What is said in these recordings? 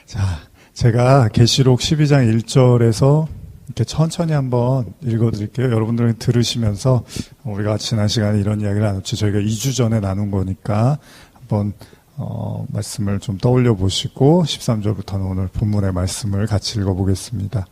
자, 제가 계시록 12장 1절에서 이렇게 천천히 한번 읽어드릴게요. 여러분들은 들으시면서 우리가 지난 시간에 이런 이야기를 나눴죠. 저희가 2주 전에 나눈 거니까 한번 말씀을 좀 떠올려 보시고 13절부터는 오늘 본문의 말씀을 같이 읽어보겠습니다.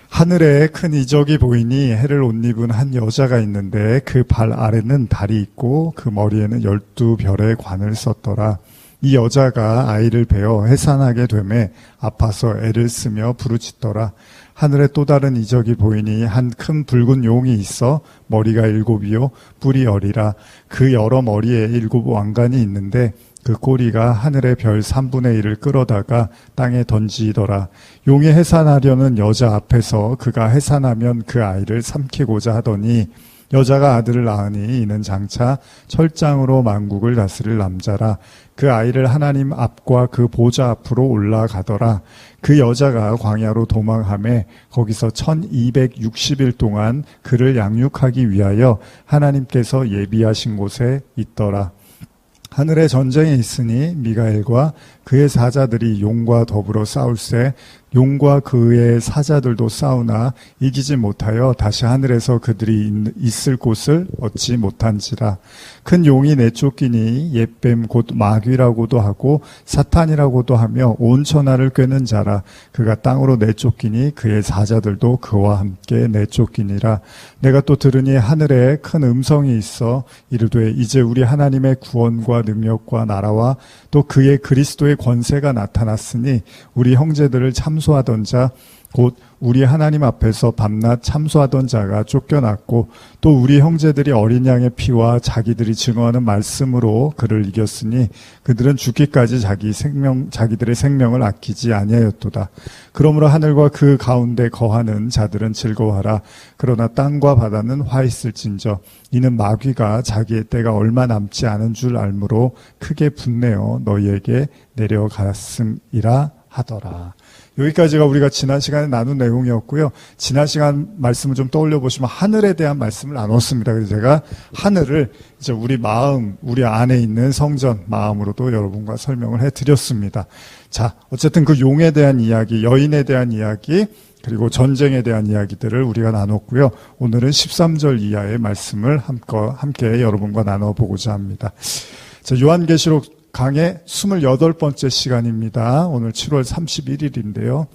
하늘에 큰 이적이 보이니 해를 옷 입은 한 여자가 있는데 그 발 아래는 달이 있고 그 머리에는 12별의 관을 썼더라. 이 여자가 아이를 베어 해산하게 되매 아파서 애를 쓰며 부르짖더라. 하늘에 또 다른 이적이 보이니 한 큰 붉은 용이 있어 머리가 7이요 뿔이 10이라. 그 여러 머리에 7 왕관이 있는데 그 꼬리가 하늘의 별 3분의 1을 끌어다가 땅에 던지더라. 용이 해산하려는 여자 앞에서 그가 해산하면 그 아이를 삼키고자 하더니 여자가 아들을 낳으니 이는 장차 철장으로 만국을 다스릴 남자라. 그 아이를 하나님 앞과 그 보좌 앞으로 올라가더라. 그 여자가 광야로 도망하매 거기서 1260일 동안 그를 양육하기 위하여 하나님께서 예비하신 곳에 있더라. 하늘에 전쟁이 있으니 미가엘과 그의 사자들이 용과 더불어 싸울세 용과 그의 사자들도 싸우나 이기지 못하여 다시 하늘에서 그들이 있을 곳을 얻지 못한지라. 큰 용이 내쫓기니 옛뱀 곧 마귀라고도 하고 사탄이라고도 하며 온 천하를 꿰는 자라. 그가 땅으로 내쫓기니 그의 사자들도 그와 함께 내쫓기니라. 내가 또 들으니 하늘에 큰 음성이 있어 이르되 이제 우리 하나님의 구원과 능력과 나라와 또 그의 그리스도의 권세가 나타났으니 우리 형제들을 참소하던 자 곧 우리 하나님 앞에서 밤낮 참소하던 자가 쫓겨났고 또 우리 형제들이 어린 양의 피와 자기들이 증언하는 말씀으로 그를 이겼으니 그들은 죽기까지 자기들의 생명을 아끼지 아니하였도다. 그러므로 하늘과 그 가운데 거하는 자들은 즐거워하라. 그러나 땅과 바다는 화 있을진저 이는 마귀가 자기의 때가 얼마 남지 않은 줄 알므로 크게 분내어 너희에게 내려갔음이라 하더라. 여기까지가 우리가 지난 시간에 나눈 내용이었고요. 지난 시간 말씀을 좀 떠올려 보시면 하늘에 대한 말씀을 나눴습니다. 그래서 제가 하늘을 이제 우리 마음, 우리 안에 있는 성전, 마음으로도 여러분과 설명을 해드렸습니다. 자, 어쨌든 그 용에 대한 이야기, 여인에 대한 이야기, 그리고 전쟁에 대한 이야기들을 우리가 나눴고요. 오늘은 13절 이하의 말씀을 함께 여러분과 나눠보고자 합니다. 자, 요한계시록 강의 28번째 시간입니다. 오늘 7월 31일인데요.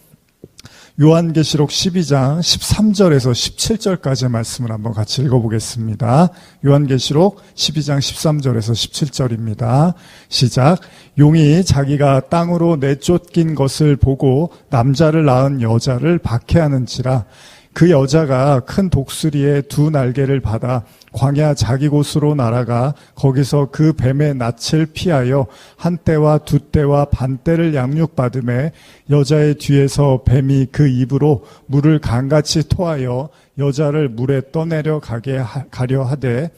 요한계시록 12장 13절에서 17절까지의 말씀을 한번 같이 읽어보겠습니다. 요한계시록 12장 13절에서 17절입니다. 시작. 용이 자기가 땅으로 내쫓긴 것을 보고 남자를 낳은 여자를 박해하는지라. 그 여자가 큰 독수리의 2 날개를 받아 광야 자기 곳으로 날아가 거기서 그 뱀의 낯을 피하여 한 때와 2 때와 반 때를 양육받음에 여자의 뒤에서 뱀이 그 입으로 물을 강같이 토하여 여자를 물에 떠내려 가려 하되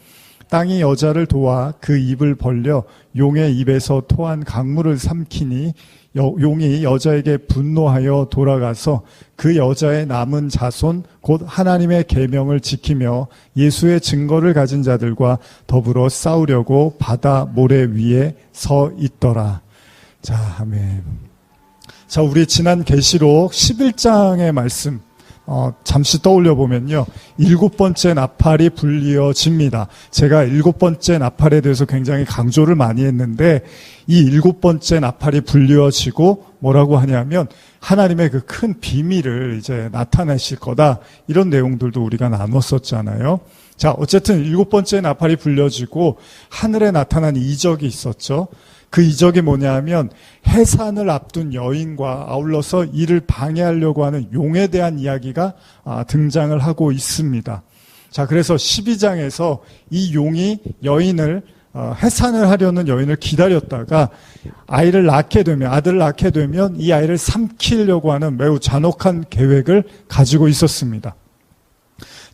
땅이 여자를 도와 그 입을 벌려 용의 입에서 토한 강물을 삼키니 용이 여자에게 분노하여 돌아가서 그 여자의 남은 자손 곧 하나님의 계명을 지키며 예수의 증거를 가진 자들과 더불어 싸우려고 바다 모래 위에 서 있더라. 자, 아멘. 자, 우리 지난 계시록 11장의 말씀 잠시 떠올려 보면요. 7번째 나팔이 불리어집니다. 제가 7번째 나팔에 대해서 굉장히 강조를 많이 했는데 이 7번째 나팔이 불리어지고 뭐라고 하냐면 하나님의 그 큰 비밀을 이제 나타내실 거다. 이런 내용들도 우리가 나눴었잖아요. 자, 어쨌든 7번째 나팔이 불려지고 하늘에 나타난 이적이 있었죠. 그 이적이 뭐냐면 해산을 앞둔 여인과 아울러서 이를 방해하려고 하는 용에 대한 이야기가 등장을 하고 있습니다. 자, 그래서 12장에서 이 용이 여인을 해산을 하려는 여인을 기다렸다가 아들을 낳게 되면 이 아이를 삼키려고 하는 매우 잔혹한 계획을 가지고 있었습니다.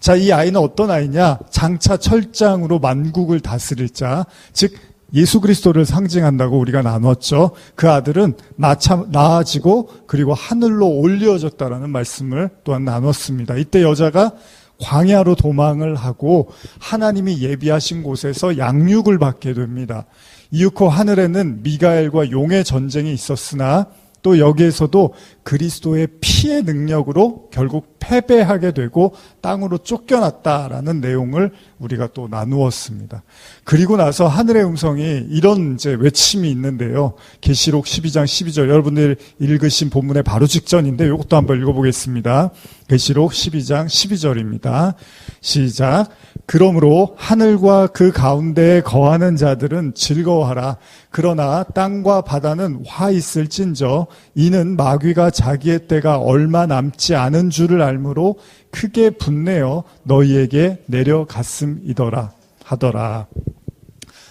자, 이 아이는 어떤 아이냐? 장차 철장으로 만국을 다스릴 자, 즉 예수 그리스도를 상징한다고 우리가 나눴죠. 그 아들은 낳아지고 그리고 하늘로 올려졌다라는 말씀을 또한 나눴습니다. 이때 여자가 광야로 도망을 하고 하나님이 예비하신 곳에서 양육을 받게 됩니다. 이윽고 하늘에는 미가엘과 용의 전쟁이 있었으나 또 여기에서도 그리스도의 피의 능력으로 결국 패배하게 되고 땅으로 쫓겨났다라는 내용을 우리가 또 나누었습니다. 그리고 나서 하늘의 음성이 이런 이제 외침이 있는데요. 계시록 12장 12절 여러분들 읽으신 본문의 바로 직전인데 이것도 한번 읽어보겠습니다. 계시록 12장 12절입니다. 시작. 그러므로 하늘과 그 가운데에 거하는 자들은 즐거워하라. 그러나 땅과 바다는 화 있을진저 이는 마귀가 자기의 때가 얼마 남지 않은 줄을 알므로 크게 분내어 너희에게 내려갔음이더라 하더라.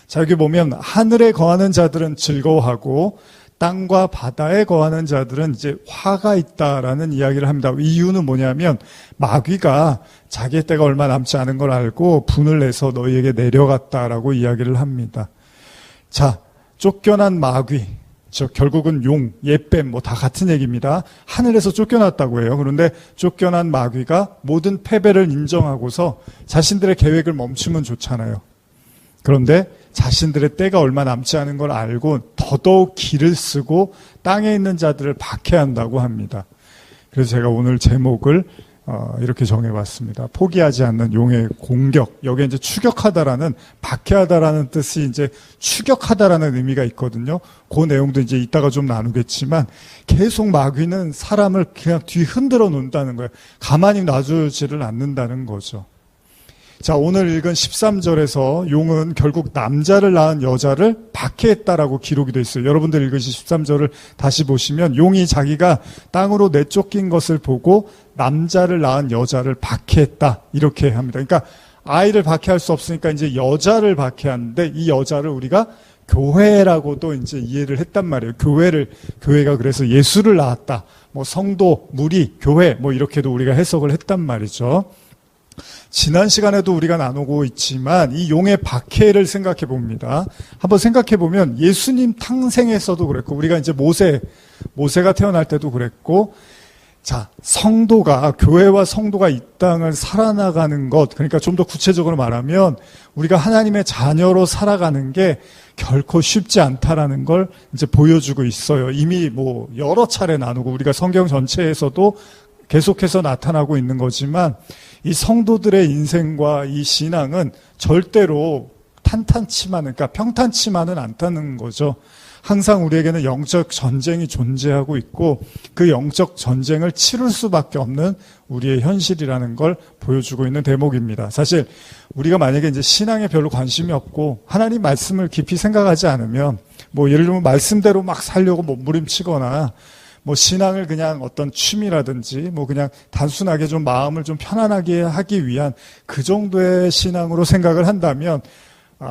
자, 여기 보면 하늘에 거하는 자들은 즐거워하고 땅과 바다에 거하는 자들은 이제 화가 있다라는 이야기를 합니다. 이유는 뭐냐면 마귀가 자기의 때가 얼마 남지 않은 걸 알고 분을 내서 너희에게 내려갔다라고 이야기를 합니다. 자, 쫓겨난 마귀, 결국은 용, 예뱀 뭐 다 같은 얘기입니다. 하늘에서 쫓겨났다고 해요. 그런데 쫓겨난 마귀가 모든 패배를 인정하고서 자신들의 계획을 멈추면 좋잖아요. 그런데 자신들의 때가 얼마 남지 않은 걸 알고 더더욱 기를 쓰고 땅에 있는 자들을 박해한다고 합니다. 그래서 제가 오늘 제목을 이렇게 정해봤습니다. 포기하지 않는 용의 공격. 여기에 이제 추격하다라는, 박해하다라는 뜻이 이제 추격하다라는 의미가 있거든요. 그 내용도 이제 이따가 좀 나누겠지만 계속 마귀는 사람을 그냥 뒤 흔들어 놓는다는 거예요. 가만히 놔주지를 않는다는 거죠. 자, 오늘 읽은 13절에서 용은 결국 남자를 낳은 여자를 박해했다라고 기록이 되어 있어요. 여러분들 읽으신 13절을 다시 보시면 용이 자기가 땅으로 내쫓긴 것을 보고 남자를 낳은 여자를 박해했다 이렇게 합니다. 그러니까 아이를 박해할 수 없으니까 이제 여자를 박해하는데 이 여자를 우리가 교회라고도 이제 이해를 했단 말이에요. 교회가 그래서 예수를 낳았다. 뭐 성도, 무리, 교회 뭐 이렇게도 우리가 해석을 했단 말이죠. 지난 시간에도 우리가 나누고 있지만 이 용의 박해를 생각해 봅니다. 한번 생각해 보면 예수님 탄생에서도 그랬고 우리가 이제 모세가 태어날 때도 그랬고 자, 성도가 교회와 성도가 이 땅을 살아나가는 것 그러니까 좀 더 구체적으로 말하면 우리가 하나님의 자녀로 살아가는 게 결코 쉽지 않다라는 걸 이제 보여주고 있어요. 이미 뭐 여러 차례 나누고 우리가 성경 전체에서도 계속해서 나타나고 있는 거지만 이 성도들의 인생과 이 신앙은 절대로 그러니까 평탄치만은 않다는 거죠. 항상 우리에게는 영적 전쟁이 존재하고 있고 그 영적 전쟁을 치룰 수밖에 없는 우리의 현실이라는 걸 보여주고 있는 대목입니다. 사실 우리가 만약에 이제 신앙에 별로 관심이 없고 하나님 말씀을 깊이 생각하지 않으면 뭐 예를 들면 말씀대로 막 살려고 몸부림치거나 뭐 신앙을 그냥 어떤 취미라든지 뭐 그냥 단순하게 좀 마음을 좀 편안하게 하기 위한 그 정도의 신앙으로 생각을 한다면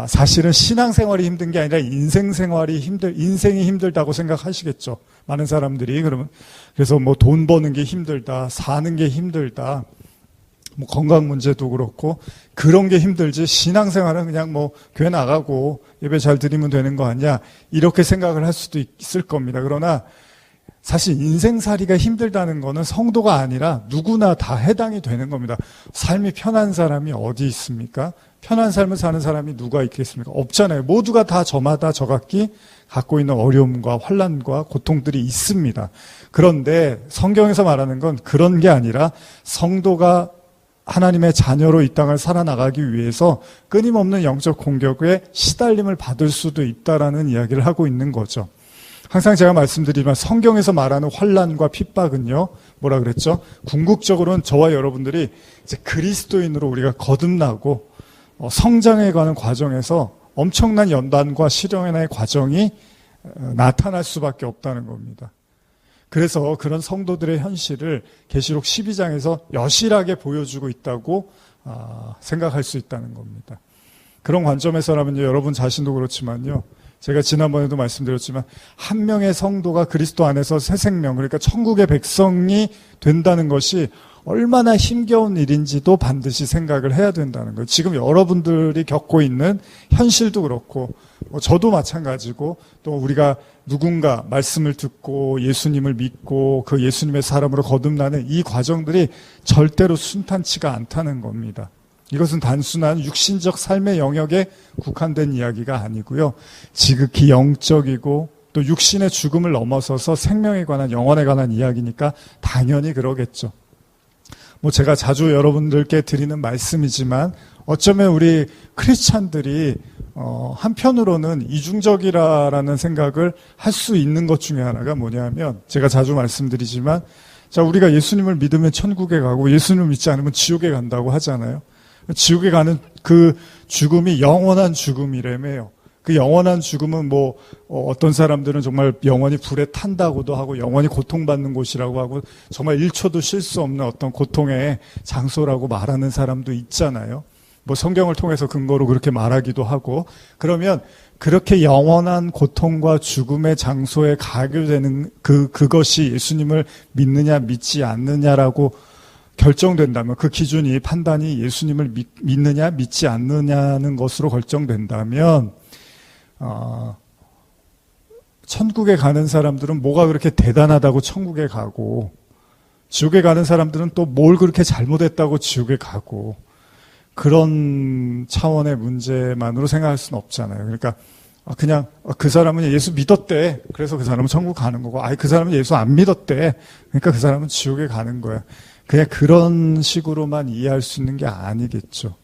사실은 신앙생활이 힘든 게 아니라 인생이 힘들다고 생각하시겠죠. 많은 사람들이 그래서 뭐 돈 버는 게 힘들다, 사는 게 힘들다, 뭐 건강 문제도 그렇고 그런 게 힘들지 신앙생활은 그냥 뭐 교회 나가고 예배 잘 드리면 되는 거 아니야 이렇게 생각을 할 수도 있을 겁니다. 그러나 사실 인생살이가 힘들다는 거는 성도가 아니라 누구나 다 해당이 되는 겁니다. 삶이 편한 사람이 어디 있습니까? 편한 삶을 사는 사람이 누가 있겠습니까? 없잖아요. 모두가 다 저마다 저각기 갖고 있는 어려움과 환난과 고통들이 있습니다. 그런데 성경에서 말하는 건 그런 게 아니라 성도가 하나님의 자녀로 이 땅을 살아나가기 위해서 끊임없는 영적 공격에 시달림을 받을 수도 있다라는 이야기를 하고 있는 거죠. 항상 제가 말씀드리지만 성경에서 말하는 환난과 핍박은요, 뭐라 그랬죠? 궁극적으로는 저와 여러분들이 이제 그리스도인으로 우리가 거듭나고 성장해가는 과정에서 엄청난 연단과 시련의 과정이 나타날 수밖에 없다는 겁니다. 그래서 그런 성도들의 현실을 계시록 12장에서 여실하게 보여주고 있다고 생각할 수 있다는 겁니다. 그런 관점에서라면요, 여러분 자신도 그렇지만요, 제가 지난번에도 말씀드렸지만 한 명의 성도가 그리스도 안에서 새 생명, 그러니까 천국의 백성이 된다는 것이 얼마나 힘겨운 일인지도 반드시 생각을 해야 된다는 거예요. 지금 여러분들이 겪고 있는 현실도 그렇고 저도 마찬가지고 또 우리가 누군가 말씀을 듣고 예수님을 믿고 그 예수님의 사람으로 거듭나는 이 과정들이 절대로 순탄치가 않다는 겁니다. 이것은 단순한 육신적 삶의 영역에 국한된 이야기가 아니고요. 지극히 영적이고 또 육신의 죽음을 넘어서서 생명에 관한, 영혼에 관한 이야기니까 당연히 그러겠죠. 뭐 제가 자주 여러분들께 드리는 말씀이지만 어쩌면 우리 크리스찬들이 한편으로는 이중적이라는 생각을 할 수 있는 것 중에 하나가 뭐냐면, 제가 자주 말씀드리지만, 자, 우리가 예수님을 믿으면 천국에 가고 예수님을 믿지 않으면 지옥에 간다고 하잖아요. 지옥에 가는 그 죽음이 영원한 죽음이라며요. 그 영원한 죽음은 뭐 어떤 사람들은 정말 영원히 불에 탄다고도 하고 영원히 고통받는 곳이라고 하고 정말 1초도 쉴 수 없는 어떤 고통의 장소라고 말하는 사람도 있잖아요. 뭐 성경을 통해서 근거로 그렇게 말하기도 하고. 그러면 그렇게 영원한 고통과 죽음의 장소에 가게 되는 그것이 예수님을 믿느냐 믿지 않느냐라고 결정된다면, 그 기준이, 판단이 예수님을 믿느냐 믿지 않느냐는 것으로 결정된다면, 천국에 가는 사람들은 뭐가 그렇게 대단하다고 천국에 가고, 지옥에 가는 사람들은 또 뭘 그렇게 잘못했다고 지옥에 가고, 그런 차원의 문제만으로 생각할 수는 없잖아요. 그러니까 그냥 그 사람은 예수 믿었대, 그래서 그 사람은 천국 가는 거고, 그 사람은 예수 안 믿었대, 그러니까 그 사람은 지옥에 가는 거야. 그냥 그런 식으로만 이해할 수 있는 게 아니겠죠.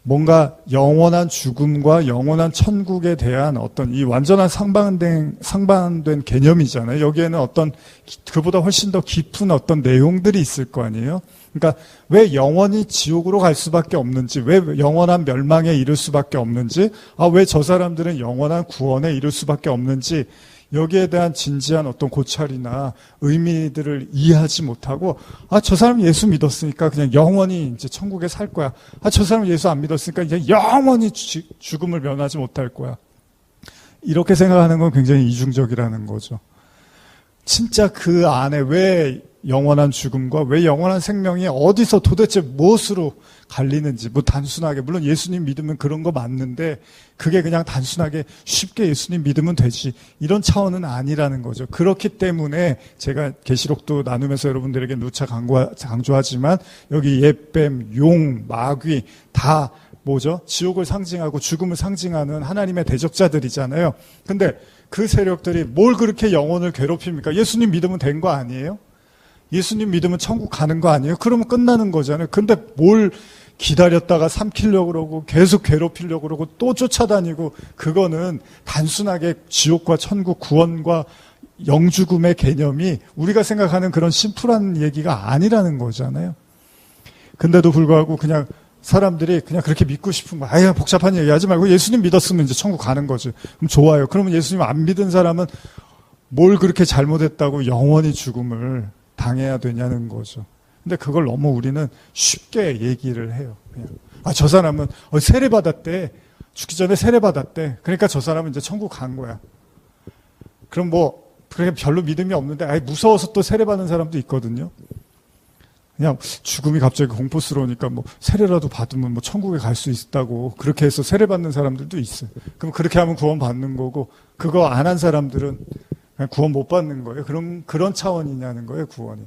뭔가 영원한 죽음과 영원한 천국에 대한 어떤 이 완전한 상반된 개념이잖아요. 여기에는 어떤 그보다 훨씬 더 깊은 어떤 내용들이 있을 거 아니에요. 그러니까 왜 영원히 지옥으로 갈 수밖에 없는지, 왜 영원한 멸망에 이를 수밖에 없는지, 왜 저 사람들은 영원한 구원에 이를 수밖에 없는지, 여기에 대한 진지한 어떤 고찰이나 의미들을 이해하지 못하고, 저 사람이 예수 믿었으니까 그냥 영원히 이제 천국에 살 거야. 저 사람은 예수 안 믿었으니까 이제 영원히 죽음을 면하지 못할 거야. 이렇게 생각하는 건 굉장히 이중적이라는 거죠. 진짜 그 안에 왜 영원한 죽음과 왜 영원한 생명이 어디서 도대체 무엇으로 갈리는지, 뭐 단순하게, 물론 예수님 믿으면 그런 거 맞는데 그게 그냥 단순하게 쉽게 예수님 믿으면 되지, 이런 차원은 아니라는 거죠. 그렇기 때문에 제가 계시록도 나누면서 여러분들에게 누차 강조하지만 여기 옛뱀, 용, 마귀 다 뭐죠? 지옥을 상징하고 죽음을 상징하는 하나님의 대적자들이잖아요. 근데 그 세력들이 뭘 그렇게 영혼을 괴롭힙니까? 예수님 믿으면 된 거 아니에요? 예수님 믿으면 천국 가는 거 아니에요? 그러면 끝나는 거잖아요. 근데 뭘 기다렸다가 삼키려고 그러고 계속 괴롭히려고 그러고 또 쫓아다니고, 그거는 단순하게 지옥과 천국, 구원과 영죽음의 개념이 우리가 생각하는 그런 심플한 얘기가 아니라는 거잖아요. 근데도 불구하고 그냥 사람들이 그냥 그렇게 믿고 싶은 거, 복잡한 얘기 하지 말고 예수님 믿었으면 이제 천국 가는 거지. 그럼 좋아요. 그러면 예수님 안 믿은 사람은 뭘 그렇게 잘못했다고 영원히 죽음을 당해야 되냐는 거죠. 근데 그걸 너무 우리는 쉽게 얘기를 해요. 그냥 저 사람은 세례 받았대, 죽기 전에 세례 받았대, 그러니까 저 사람은 이제 천국 간 거야. 그럼 뭐 그렇게 별로 믿음이 없는데 무서워서 또 세례 받는 사람도 있거든요. 그냥 죽음이 갑자기 공포스러우니까 뭐 세례라도 받으면 뭐 천국에 갈 수 있다고 그렇게 해서 세례 받는 사람들도 있어요. 그럼 그렇게 하면 구원 받는 거고, 그거 안 한 사람들은 그냥 구원 못 받는 거예요. 그런 차원이냐는 거예요, 구원이.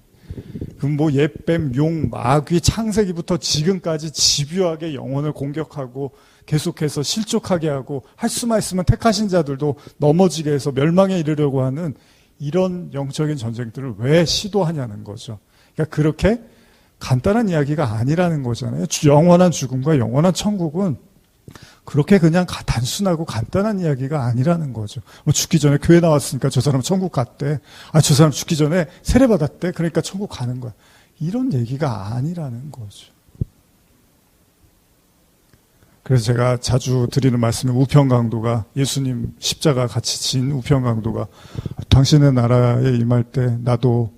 그럼 뭐 옛뱀, 용, 마귀, 창세기부터 지금까지 집요하게 영혼을 공격하고 계속해서 실족하게 하고 할 수만 있으면 택하신 자들도 넘어지게 해서 멸망에 이르려고 하는 이런 영적인 전쟁들을 왜 시도하냐는 거죠. 그러니까 그렇게 간단한 이야기가 아니라는 거잖아요. 영원한 죽음과 영원한 천국은 그렇게 그냥 단순하고 간단한 이야기가 아니라는 거죠. 죽기 전에 교회 나왔으니까 저 사람 천국 갔대. 저 사람 죽기 전에 세례 받았대. 그러니까 천국 가는 거야. 이런 얘기가 아니라는 거죠. 그래서 제가 자주 드리는 말씀이, 우편강도가, 예수님 십자가 같이 진 우편강도가 당신의 나라에 임할 때 나도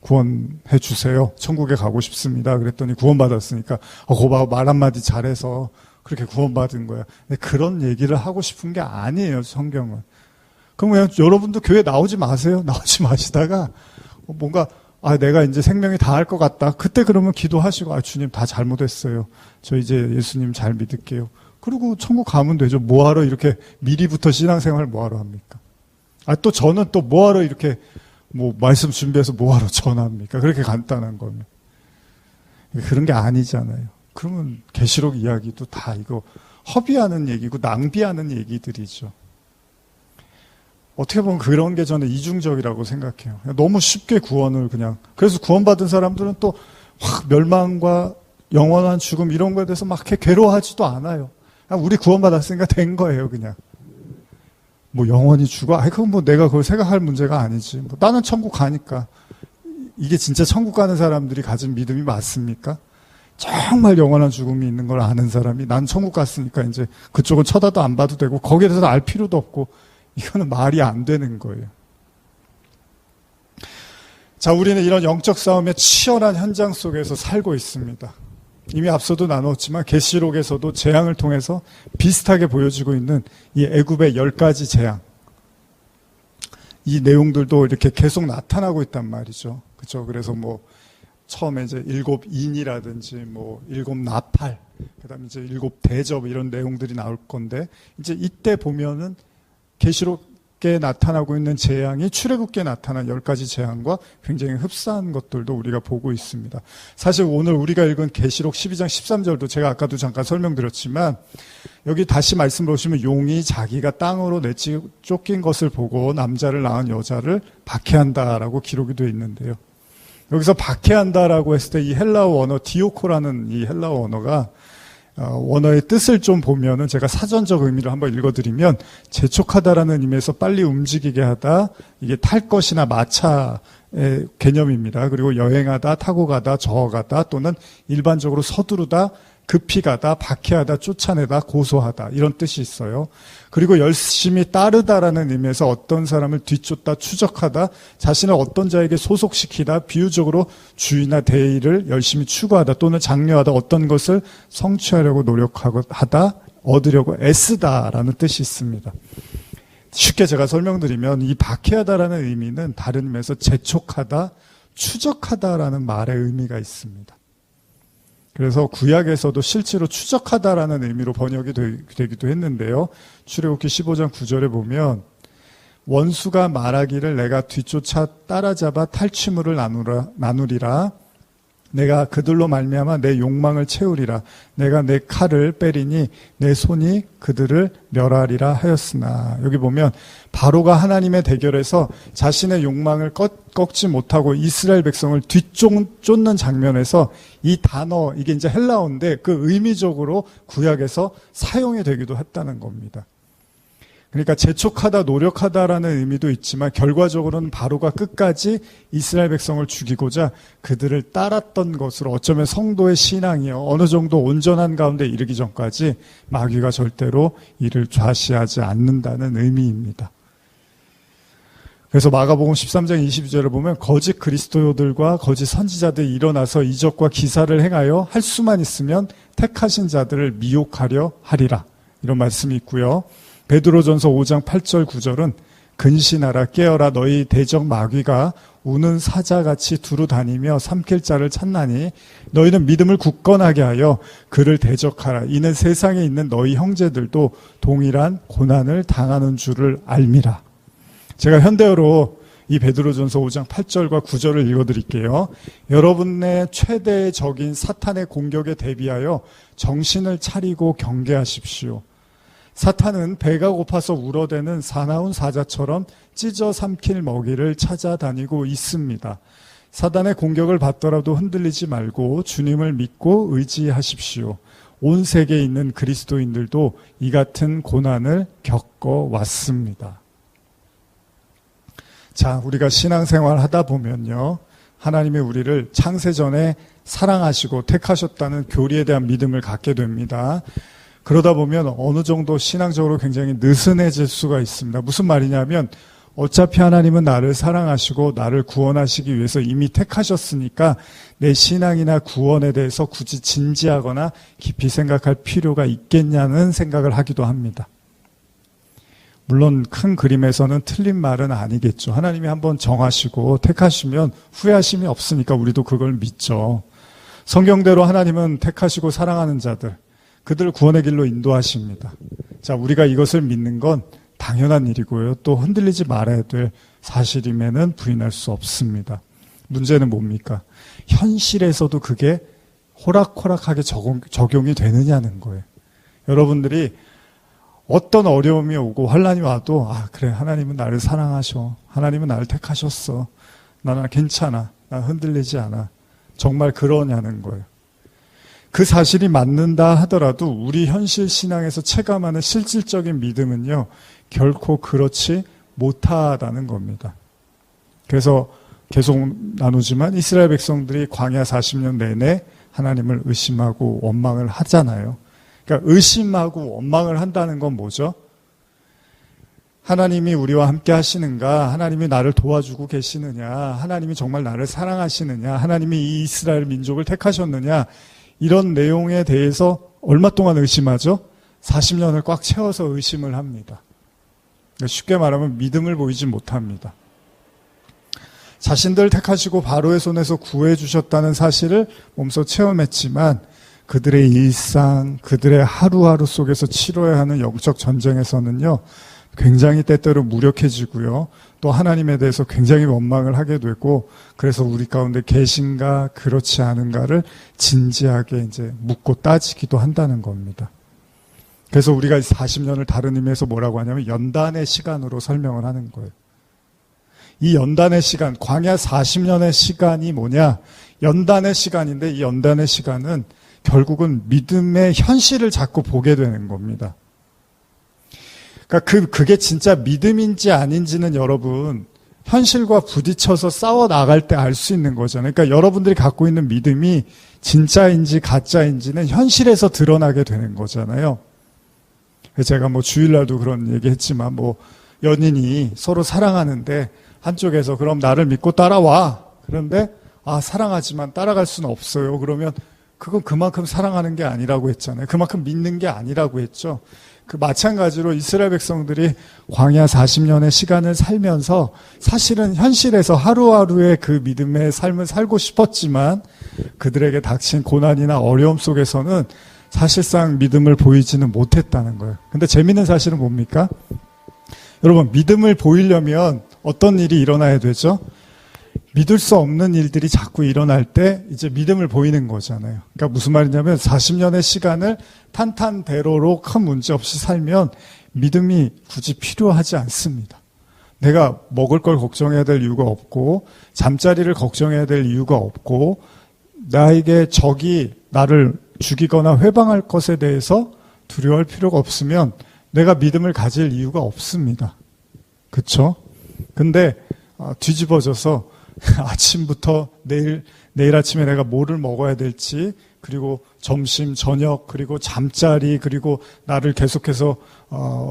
구원해 주세요. 천국에 가고 싶습니다. 그랬더니 구원받았으니까 고마워, 말 한마디 잘해서 그렇게 구원받은 거야. 근데 그런 얘기를 하고 싶은 게 아니에요, 성경은. 그럼 그냥 여러분도 교회 나오지 마세요. 나오지 마시다가 뭔가 내가 이제 생명이 다할 것 같다. 그때 그러면 기도하시고, 주님 다 잘못했어요. 저 이제 예수님 잘 믿을게요. 그리고 천국 가면 되죠. 뭐하러 이렇게 미리부터 신앙생활 뭐하러 합니까? 또 저는 또 뭐하러 이렇게 뭐 말씀 준비해서 뭐하러 전합니까? 그렇게 간단한 거면. 그런 게 아니잖아요. 그러면 계시록 이야기도 다 이거 허비하는 얘기고 낭비하는 얘기들이죠. 어떻게 보면 그런 게 저는 이중적이라고 생각해요. 너무 쉽게 구원을 그냥. 그래서 구원받은 사람들은 또 확 멸망과 영원한 죽음 이런 거에 대해서 막 이렇게 괴로워하지도 않아요. 그냥 우리 구원받았으니까 된 거예요, 그냥. 뭐 영원히 죽어? 그건 뭐 내가 그걸 생각할 문제가 아니지. 뭐 나는 천국 가니까. 이게 진짜 천국 가는 사람들이 가진 믿음이 맞습니까? 정말 영원한 죽음이 있는 걸 아는 사람이 난 천국 갔으니까 이제 그쪽은 쳐다도 안 봐도 되고 거기에 대해서 알 필요도 없고 이거는 말이 안 되는 거예요. 자, 우리는 이런 영적 싸움의 치열한 현장 속에서 살고 있습니다. 이미 앞서도 나눴지만 계시록에서도 재앙을 통해서 비슷하게 보여지고 있는 이 애굽의 10가지 재앙, 이 내용들도 이렇게 계속 나타나고 있단 말이죠. 그렇죠? 그래서 뭐 처음에 이제 7인이라든지 뭐 7나팔, 그다음에 이제 7대접 이런 내용들이 나올 건데 이제 이때 보면은 계시록에 나타나고 있는 재앙이 출애굽기에 나타난 10가지 재앙과 굉장히 흡사한 것들도 우리가 보고 있습니다. 사실 오늘 우리가 읽은 계시록 12장 13절도 제가 아까도 잠깐 설명드렸지만 여기 다시 말씀 보시면 용이 자기가 땅으로 내쫓긴 것을 보고 남자를 낳은 여자를 박해한다라고 기록이 되어 있는데요. 여기서 박해한다라고 했을 때 이 헬라어 원어 디오코라는 이 헬라어 언어가 원어의 뜻을 좀 보면은 제가 사전적 의미를 한번 읽어드리면 재촉하다라는 의미에서 빨리 움직이게 하다, 이게 탈 것이나 마차의 개념입니다. 그리고 여행하다, 타고 가다, 저어가다 또는 일반적으로 서두르다, 급히 가다, 박해하다, 쫓아내다, 고소하다 이런 뜻이 있어요. 그리고 열심히 따르다라는 의미에서 어떤 사람을 뒤쫓다, 추적하다, 자신을 어떤 자에게 소속시키다, 비유적으로 주의나 대의를 열심히 추구하다 또는 장려하다, 어떤 것을 성취하려고 노력하다, 얻으려고 애쓰다라는 뜻이 있습니다. 쉽게 제가 설명드리면 이 박해하다라는 의미는 다른 의미에서 재촉하다, 추적하다라는 말의 의미가 있습니다. 그래서 구약에서도 실제로 추적하다라는 의미로 번역이 되기도 했는데요. 출애굽기 15장 9절에 보면 원수가 말하기를 내가 뒤쫓아 따라잡아 탈취물을 나누리라. 내가 그들로 말미암아 내 욕망을 채우리라. 내가 내 칼을 빼리니 내 손이 그들을 멸하리라 하였으나. 여기 보면 바로가 하나님의 대결에서 자신의 욕망을 꺾지 못하고 이스라엘 백성을 뒤쫓는 장면에서 이 단어, 이게 이제 헬라어인데 그 의미적으로 구약에서 사용이 되기도 했다는 겁니다. 그러니까 재촉하다, 노력하다라는 의미도 있지만 결과적으로는 바로가 끝까지 이스라엘 백성을 죽이고자 그들을 따랐던 것으로 어쩌면 성도의 신앙이요 어느 정도 온전한 가운데 이르기 전까지 마귀가 절대로 이를 좌시하지 않는다는 의미입니다. 그래서 마가복음 13장 22절을 보면 거짓 그리스도들과 거짓 선지자들이 일어나서 이적과 기사를 행하여 할 수만 있으면 택하신 자들을 미혹하려 하리라, 이런 말씀이 있고요. 베드로전서 5장 8절 9절은 근신하라, 깨어라, 너희 대적 마귀가 우는 사자같이 두루 다니며 삼킬 자를 찾나니 너희는 믿음을 굳건하게 하여 그를 대적하라. 이는 세상에 있는 너희 형제들도 동일한 고난을 당하는 줄을 알미라. 제가 현대어로 이 베드로전서 5장 8절과 9절을 읽어드릴게요. 여러분의 최대의 적인 사탄의 공격에 대비하여 정신을 차리고 경계하십시오. 사탄은 배가 고파서 울어대는 사나운 사자처럼 찢어 삼킬 먹이를 찾아다니고 있습니다. 사단의 공격을 받더라도 흔들리지 말고 주님을 믿고 의지하십시오. 온 세계에 있는 그리스도인들도 이 같은 고난을 겪어왔습니다. 자, 우리가 신앙생활 하다 보면요, 하나님이 우리를 창세전에 사랑하시고 택하셨다는 교리에 대한 믿음을 갖게 됩니다. 그러다 보면 어느 정도 신앙적으로 굉장히 느슨해질 수가 있습니다. 무슨 말이냐면 어차피 하나님은 나를 사랑하시고 나를 구원하시기 위해서 이미 택하셨으니까 내 신앙이나 구원에 대해서 굳이 진지하거나 깊이 생각할 필요가 있겠냐는 생각을 하기도 합니다. 물론 큰 그림에서는 틀린 말은 아니겠죠. 하나님이 한번 정하시고 택하시면 후회하심이 없으니까 우리도 그걸 믿죠. 성경대로 하나님은 택하시고 사랑하는 자들, 그들을 구원의 길로 인도하십니다. 자, 우리가 이것을 믿는 건 당연한 일이고요. 또 흔들리지 말아야 될 사실임에는 부인할 수 없습니다. 문제는 뭡니까? 현실에서도 그게 호락호락하게 적용이 되느냐는 거예요. 여러분들이 어떤 어려움이 오고 환난이 와도 그래, 하나님은 나를 사랑하셔. 하나님은 나를 택하셨어. 나는 괜찮아. 난 흔들리지 않아. 정말 그러냐는 거예요. 그 사실이 맞는다 하더라도 우리 현실 신앙에서 체감하는 실질적인 믿음은요, 결코 그렇지 못하다는 겁니다. 그래서 계속 나누지만 이스라엘 백성들이 광야 40년 내내 하나님을 의심하고 원망을 하잖아요. 그러니까 의심하고 원망을 한다는 건 뭐죠? 하나님이 우리와 함께 하시는가? 하나님이 나를 도와주고 계시느냐? 하나님이 정말 나를 사랑하시느냐? 하나님이 이 이스라엘 민족을 택하셨느냐? 이런 내용에 대해서 얼마 동안 의심하죠? 40년을 꽉 채워서 의심을 합니다. 쉽게 말하면 믿음을 보이지 못합니다. 자신들 택하시고 바로의 손에서 구해주셨다는 사실을 몸소 체험했지만 그들의 일상, 그들의 하루하루 속에서 치러야 하는 영적 전쟁에서는요, 굉장히 때때로 무력해지고요. 또 하나님에 대해서 굉장히 원망을 하게 되고, 그래서 우리 가운데 계신가 그렇지 않은가를 진지하게 이제 묻고 따지기도 한다는 겁니다. 그래서 우리가 40년을 다른 의미에서 뭐라고 하냐면 연단의 시간으로 설명을 하는 거예요. 이 연단의 시간, 광야 40년의 시간이 뭐냐? 연단의 시간인데 이 연단의 시간은 결국은 믿음의 현실을 자꾸 보게 되는 겁니다. 그러니까 그게 진짜 믿음인지 아닌지는 여러분 현실과 부딪혀서 싸워 나갈 때 알 수 있는 거잖아요. 그러니까 여러분들이 갖고 있는 믿음이 진짜인지 가짜인지는 현실에서 드러나게 되는 거잖아요. 제가 주일날도 그런 얘기 했지만 연인이 서로 사랑하는데 한쪽에서 그럼 나를 믿고 따라와. 그런데 사랑하지만 따라갈 수는 없어요. 그러면 그건 그만큼 사랑하는 게 아니라고 했잖아요. 그만큼 믿는 게 아니라고 했죠. 그 마찬가지로 이스라엘 백성들이 광야 40년의 시간을 살면서 사실은 현실에서 하루하루의 그 믿음의 삶을 살고 싶었지만 그들에게 닥친 고난이나 어려움 속에서는 사실상 믿음을 보이지는 못했다는 거예요. 근데 재밌는 사실은 뭡니까? 여러분, 믿음을 보이려면 어떤 일이 일어나야 되죠? 믿을 수 없는 일들이 자꾸 일어날 때 이제 믿음을 보이는 거잖아요. 그러니까 무슨 말이냐면 40년의 시간을 탄탄대로로 큰 문제 없이 살면 믿음이 굳이 필요하지 않습니다. 내가 먹을 걸 걱정해야 될 이유가 없고 잠자리를 걱정해야 될 이유가 없고 나에게 적이 나를 죽이거나 회방할 것에 대해서 두려워할 필요가 없으면 내가 믿음을 가질 이유가 없습니다. 그렇죠? 근데 뒤집어져서 아침부터 내일 아침에 내가 뭐를 먹어야 될지, 그리고 점심, 저녁, 그리고 잠자리, 그리고 나를 계속해서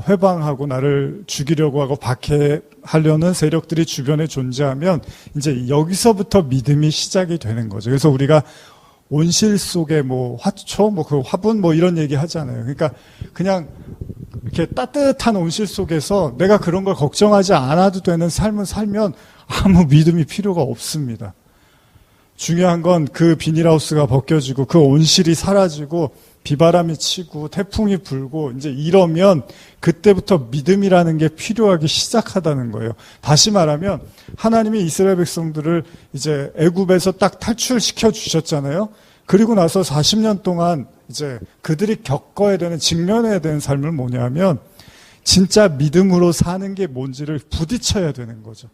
회방하고 나를 죽이려고 하고 박해하려는 세력들이 주변에 존재하면 이제 여기서부터 믿음이 시작이 되는 거죠. 그래서 우리가 온실 속에 화초, 그 화분 이런 얘기 하잖아요. 그러니까 그냥 이렇게 따뜻한 온실 속에서 내가 그런 걸 걱정하지 않아도 되는 삶을 살면 아무 믿음이 필요가 없습니다. 중요한 건 그 비닐하우스가 벗겨지고 그 온실이 사라지고 비바람이 치고 태풍이 불고 이제 이러면 그때부터 믿음이라는 게 필요하기 시작하다는 거예요. 다시 말하면 하나님이 이스라엘 백성들을 이제 애굽에서 딱 탈출시켜 주셨잖아요. 그리고 나서 40년 동안 이제 그들이 겪어야 되는, 직면해야 되는 삶을 뭐냐면 진짜 믿음으로 사는 게 뭔지를 부딪혀야 되는 거죠.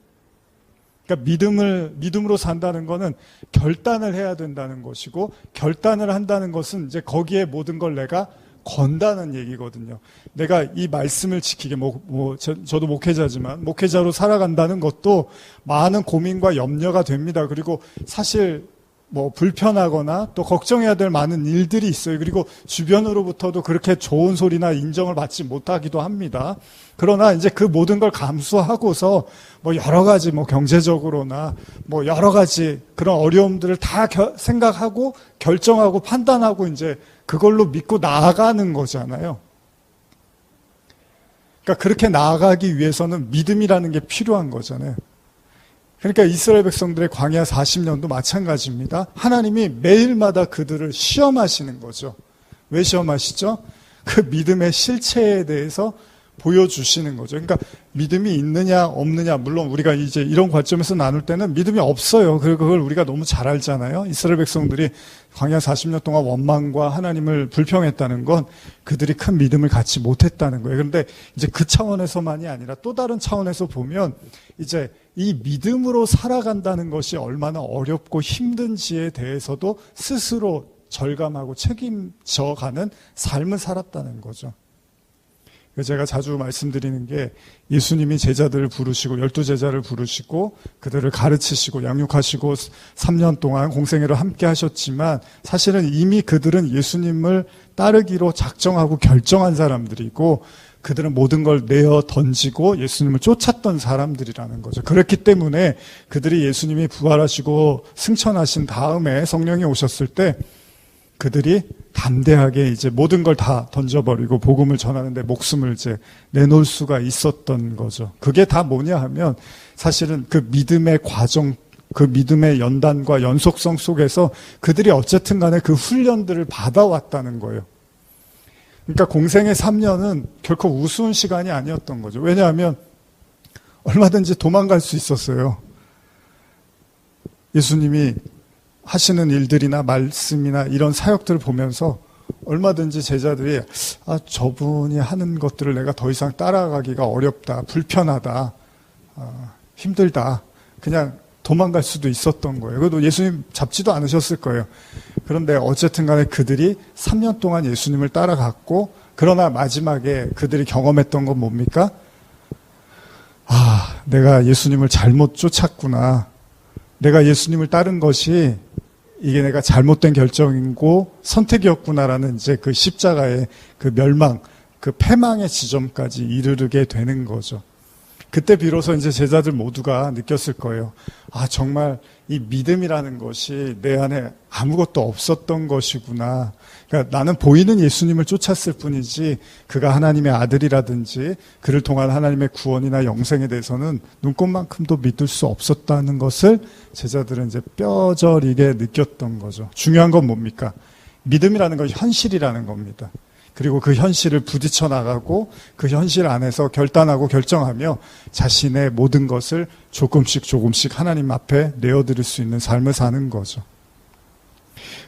그러니까 믿음으로 산다는 거는 결단을 해야 된다는 것이고, 결단을 한다는 것은 이제 거기에 모든 걸 내가 건다는 얘기거든요. 내가 이 말씀을 지키게, 저도 목회자지만, 목회자로 살아간다는 것도 많은 고민과 염려가 됩니다. 그리고 사실 불편하거나 또 걱정해야 될 많은 일들이 있어요. 그리고 주변으로부터도 그렇게 좋은 소리나 인정을 받지 못하기도 합니다. 그러나 이제 그 모든 걸 감수하고서 여러 가지 경제적으로나 여러 가지 그런 어려움들을 다 생각하고 결정하고 판단하고 이제 그걸로 믿고 나아가는 거잖아요. 그러니까 그렇게 나아가기 위해서는 믿음이라는 게 필요한 거잖아요. 그러니까 이스라엘 백성들의 광야 40년도 마찬가지입니다. 하나님이 매일마다 그들을 시험하시는 거죠. 왜 시험하시죠? 그 믿음의 실체에 대해서 보여주시는 거죠. 그러니까 믿음이 있느냐 없느냐, 물론 우리가 이제 이런 관점에서 나눌 때는 믿음이 없어요. 그걸 우리가 너무 잘 알잖아요. 이스라엘 백성들이 광야 40년 동안 원망과 하나님을 불평했다는 건 그들이 큰 믿음을 갖지 못했다는 거예요. 그런데 이제 그 차원에서만이 아니라 또 다른 차원에서 보면 이제 이 믿음으로 살아간다는 것이 얼마나 어렵고 힘든지에 대해서도 스스로 절감하고 책임져가는 삶을 살았다는 거죠. 제가 자주 말씀드리는 게 예수님이 제자들을 부르시고 12제자를 부르시고 그들을 가르치시고 양육하시고 3년 동안 공생애를 함께 하셨지만 사실은 이미 그들은 예수님을 따르기로 작정하고 결정한 사람들이고 그들은 모든 걸 내어 던지고 예수님을 쫓았던 사람들이라는 거죠. 그렇기 때문에 그들이 예수님이 부활하시고 승천하신 다음에 성령이 오셨을 때 그들이 담대하게 이제 모든 걸 다 던져버리고 복음을 전하는데 목숨을 이제 내놓을 수가 있었던 거죠. 그게 다 뭐냐 하면 사실은 그 믿음의 과정, 그 믿음의 연단과 연속성 속에서 그들이 어쨌든 간에 그 훈련들을 받아왔다는 거예요. 그러니까 공생의 3년은 결코 우스운 시간이 아니었던 거죠. 왜냐하면 얼마든지 도망갈 수 있었어요. 예수님이 하시는 일들이나 말씀이나 이런 사역들을 보면서 얼마든지 제자들이 저분이 하는 것들을 내가 더 이상 따라가기가 어렵다, 불편하다, 힘들다, 그냥 도망갈 수도 있었던 거예요. 그래도 예수님 잡지도 않으셨을 거예요. 그런데 어쨌든 간에 그들이 3년 동안 예수님을 따라갔고 그러나 마지막에 그들이 경험했던 건 뭡니까? 내가 예수님을 잘못 쫓았구나. 내가 예수님을 따른 것이 이게 내가 잘못된 결정이고 선택이었구나라는 이제 그 십자가의 그 멸망, 그 패망의 지점까지 이르게 되는 거죠. 그때 비로소 이제 제자들 모두가 느꼈을 거예요. 정말 이 믿음이라는 것이 내 안에 아무것도 없었던 것이구나. 그러니까 나는 보이는 예수님을 쫓았을 뿐이지 그가 하나님의 아들이라든지 그를 통한 하나님의 구원이나 영생에 대해서는 눈꼽만큼도 믿을 수 없었다는 것을 제자들은 이제 뼈저리게 느꼈던 거죠. 중요한 건 뭡니까? 믿음이라는 건 현실이라는 겁니다. 그리고 그 현실을 부딪혀 나가고 그 현실 안에서 결단하고 결정하며 자신의 모든 것을 조금씩 하나님 앞에 내어드릴 수 있는 삶을 사는 거죠.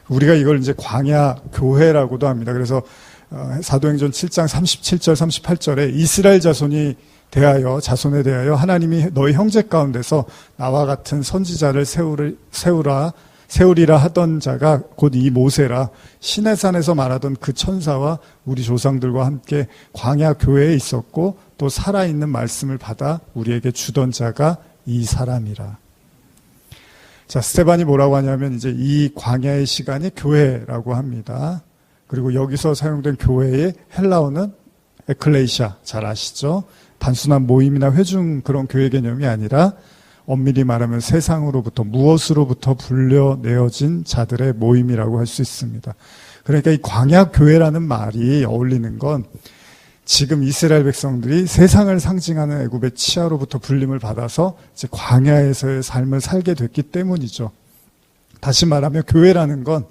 우리가 이걸 이제 광야 교회라고도 합니다. 그래서 사도행전 7장 37절 38절에 이스라엘 자손에 대하여 하나님이 너희 형제 가운데서 나와 같은 선지자를 세우리라 하던 자가 곧 이 모세라. 시내산에서 말하던 그 천사와 우리 조상들과 함께 광야 교회에 있었고 또 살아있는 말씀을 받아 우리에게 주던 자가 이 사람이라. 자, 스테반이 뭐라고 하냐면 이제 이 광야의 시간이 교회라고 합니다. 그리고 여기서 사용된 교회의 헬라어는 에클레이샤, 잘 아시죠? 단순한 모임이나 회중 그런 교회 개념이 아니라 엄밀히 말하면 세상으로부터 무엇으로부터 불려내어진 자들의 모임이라고 할 수 있습니다. 그러니까 이 광야교회라는 말이 어울리는 건 지금 이스라엘 백성들이 세상을 상징하는 애굽의 치하로부터 불림을 받아서 이제 광야에서의 삶을 살게 됐기 때문이죠. 다시 말하면 교회라는 건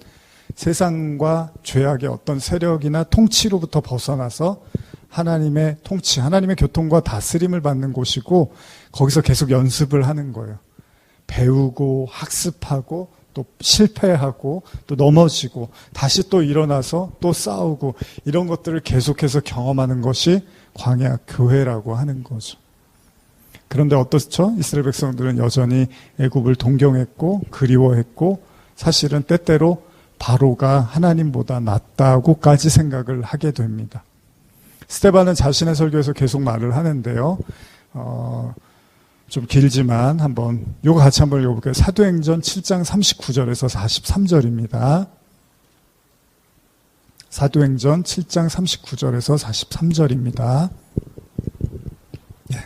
세상과 죄악의 어떤 세력이나 통치로부터 벗어나서 하나님의 통치, 하나님의 교통과 다스림을 받는 곳이고 거기서 계속 연습을 하는 거예요. 배우고 학습하고 또 실패하고 또 넘어지고 다시 또 일어나서 또 싸우고 이런 것들을 계속해서 경험하는 것이 광야 교회라고 하는 거죠. 그런데 어떻죠? 이스라엘 백성들은 여전히 애굽을 동경했고 그리워했고 사실은 때때로 바로가 하나님보다 낫다고까지 생각을 하게 됩니다. 스테반은 자신의 설교에서 계속 말을 하는데요. 좀 길지만 한번 요거 같이 한번 읽어볼게요. 사도행전 7장 39절에서 43절입니다. 사도행전 7장 39절에서 43절입니다.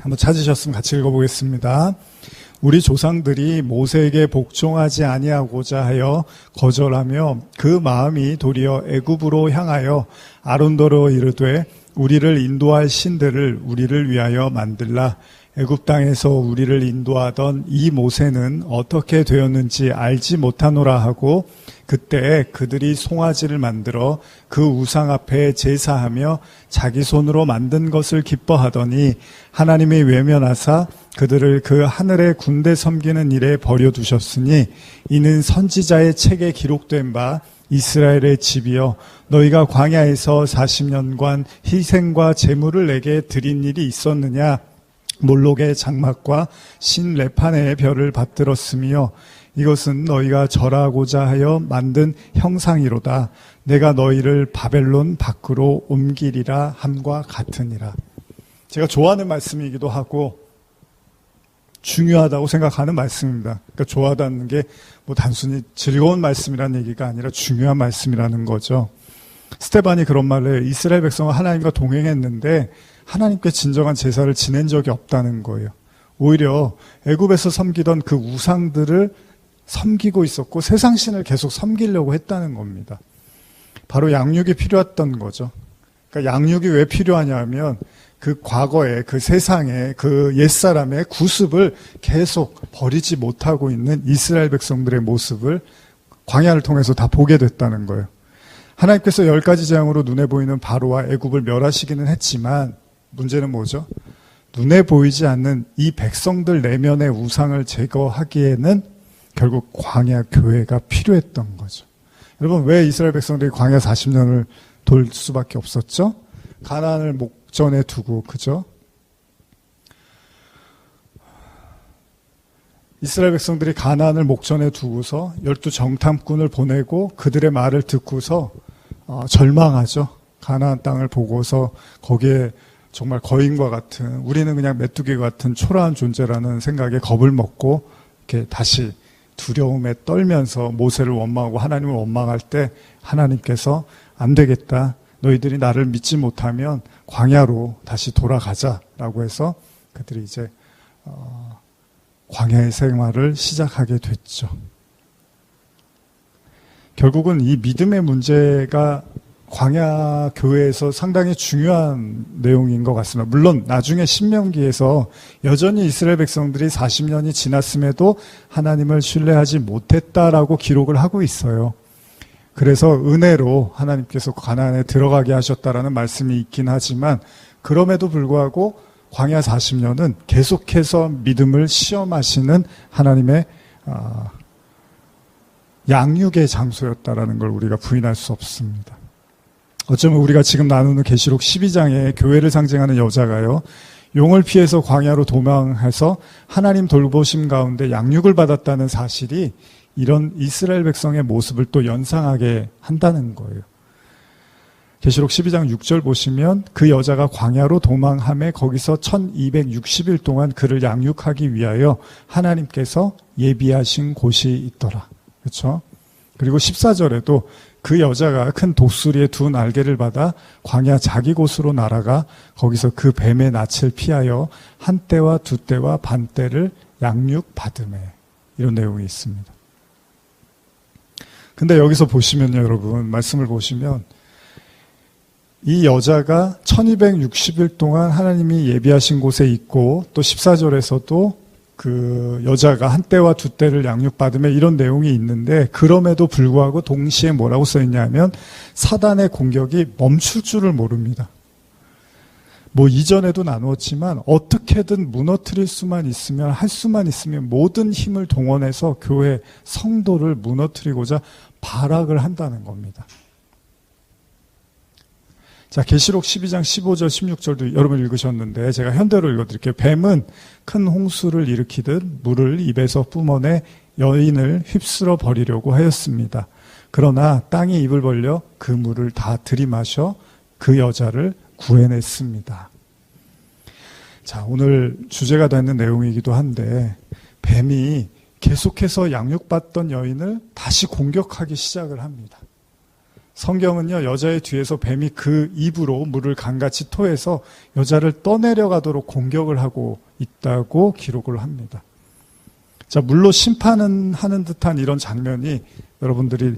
한번 찾으셨으면 같이 읽어보겠습니다. 우리 조상들이 모세에게 복종하지 아니하고자 하여 거절하며 그 마음이 도리어 애굽으로 향하여 아론더러 이르되 우리를 인도할 신들을 우리를 위하여 만들라. 애굽 땅에서 우리를 인도하던 이 모세는 어떻게 되었는지 알지 못하노라 하고 그때 그들이 송아지를 만들어 그 우상 앞에 제사하며 자기 손으로 만든 것을 기뻐하더니 하나님이 외면하사 그들을 그 하늘의 군대 섬기는 일에 버려두셨으니 이는 선지자의 책에 기록된 바 이스라엘의 집이여 너희가 광야에서 40년간 희생과 제물을 내게 드린 일이 있었느냐 몰록의 장막과 신 레파네의 별을 받들었으며 이것은 너희가 절하고자 하여 만든 형상이로다. 내가 너희를 바벨론 밖으로 옮기리라 함과 같으니라. 제가 좋아하는 말씀이기도 하고 중요하다고 생각하는 말씀입니다. 그러니까 좋아하다는 게 뭐 단순히 즐거운 말씀이라는 얘기가 아니라 중요한 말씀이라는 거죠. 스테반이 그런 말을 해요. 이스라엘 백성은 하나님과 동행했는데 하나님께 진정한 제사를 지낸 적이 없다는 거예요. 오히려 애굽에서 섬기던 그 우상들을 섬기고 있었고 세상신을 계속 섬기려고 했다는 겁니다. 바로 양육이 필요했던 거죠. 그러니까 양육이 왜 필요하냐 하면 그 과거의 그 세상의 그 옛사람의 구습을 계속 버리지 못하고 있는 이스라엘 백성들의 모습을 광야를 통해서 다 보게 됐다는 거예요. 하나님께서 10가지 재앙으로 눈에 보이는 바로와 애굽을 멸하시기는 했지만 문제는 뭐죠? 눈에 보이지 않는 이 백성들 내면의 우상을 제거하기에는 결국 광야 교회가 필요했던 거죠. 여러분 왜 이스라엘 백성들이 광야 40년을 돌 수밖에 없었죠? 가나안을 목전에 두고 그죠? 이스라엘 백성들이 가나안을 목전에 두고서 12 정탐꾼을 보내고 그들의 말을 듣고서 절망하죠. 가나안 땅을 보고서 거기에 정말 거인과 같은 우리는 그냥 메뚜기 같은 초라한 존재라는 생각에 겁을 먹고 이렇게 다시 두려움에 떨면서 모세를 원망하고 하나님을 원망할 때 하나님께서 안 되겠다. 너희들이 나를 믿지 못하면 광야로 다시 돌아가자라고 해서 그들이 이제 광야의 생활을 시작하게 됐죠. 결국은 이 믿음의 문제가 광야 교회에서 상당히 중요한 내용인 것 같습니다. 물론 나중에 신명기에서 여전히 이스라엘 백성들이 40년이 지났음에도 하나님을 신뢰하지 못했다라고 기록을 하고 있어요. 그래서 은혜로 하나님께서 가나안에 들어가게 하셨다라는 말씀이 있긴 하지만 그럼에도 불구하고 광야 40년은 계속해서 믿음을 시험하시는 하나님의 양육의 장소였다라는 걸 우리가 부인할 수 없습니다. 어쩌면 우리가 지금 나누는 계시록 12장에 교회를 상징하는 여자가요. 용을 피해서 광야로 도망해서 하나님 돌보심 가운데 양육을 받았다는 사실이 이런 이스라엘 백성의 모습을 또 연상하게 한다는 거예요. 계시록 12장 6절 보시면 그 여자가 광야로 도망함에 거기서 1260일 동안 그를 양육하기 위하여 하나님께서 예비하신 곳이 있더라. 그렇죠? 그리고 14절에도 그 여자가 큰 독수리의 2 날개를 받아 광야 자기 곳으로 날아가 거기서 그 뱀의 낯을 피하여 한 때와 2 때와 반 때를 양육받으매 이런 내용이 있습니다. 근데 여기서 보시면요, 여러분 말씀을 보시면 이 여자가 1260일 동안 하나님이 예비하신 곳에 있고 또 14절에서도 그 여자가 한 때와 2 때를 양육받으며 이런 내용이 있는데 그럼에도 불구하고 동시에 뭐라고 써있냐면 사단의 공격이 멈출 줄을 모릅니다. 뭐 이전에도 나누었지만 어떻게든 무너뜨릴 수만 있으면 할 수만 있으면 모든 힘을 동원해서 교회 성도를 무너뜨리고자 발악을 한다는 겁니다. 자, 계시록 12장 15절 16절도 여러분 읽으셨는데 제가 현대로 읽어드릴게요. 뱀은 큰 홍수를 일으키듯 물을 입에서 뿜어내 여인을 휩쓸어 버리려고 하였습니다. 그러나 땅이 입을 벌려 그 물을 다 들이마셔 그 여자를 구해냈습니다. 자, 오늘 주제가 되는 내용이기도 한데 뱀이 계속해서 양육받던 여인을 다시 공격하기 시작을 합니다. 성경은요, 여자의 뒤에서 뱀이 그 입으로 물을 강같이 토해서 여자를 떠내려가도록 공격을 하고 있다고 기록을 합니다. 자, 물로 심판은 하는 듯한 이런 장면이 여러분들이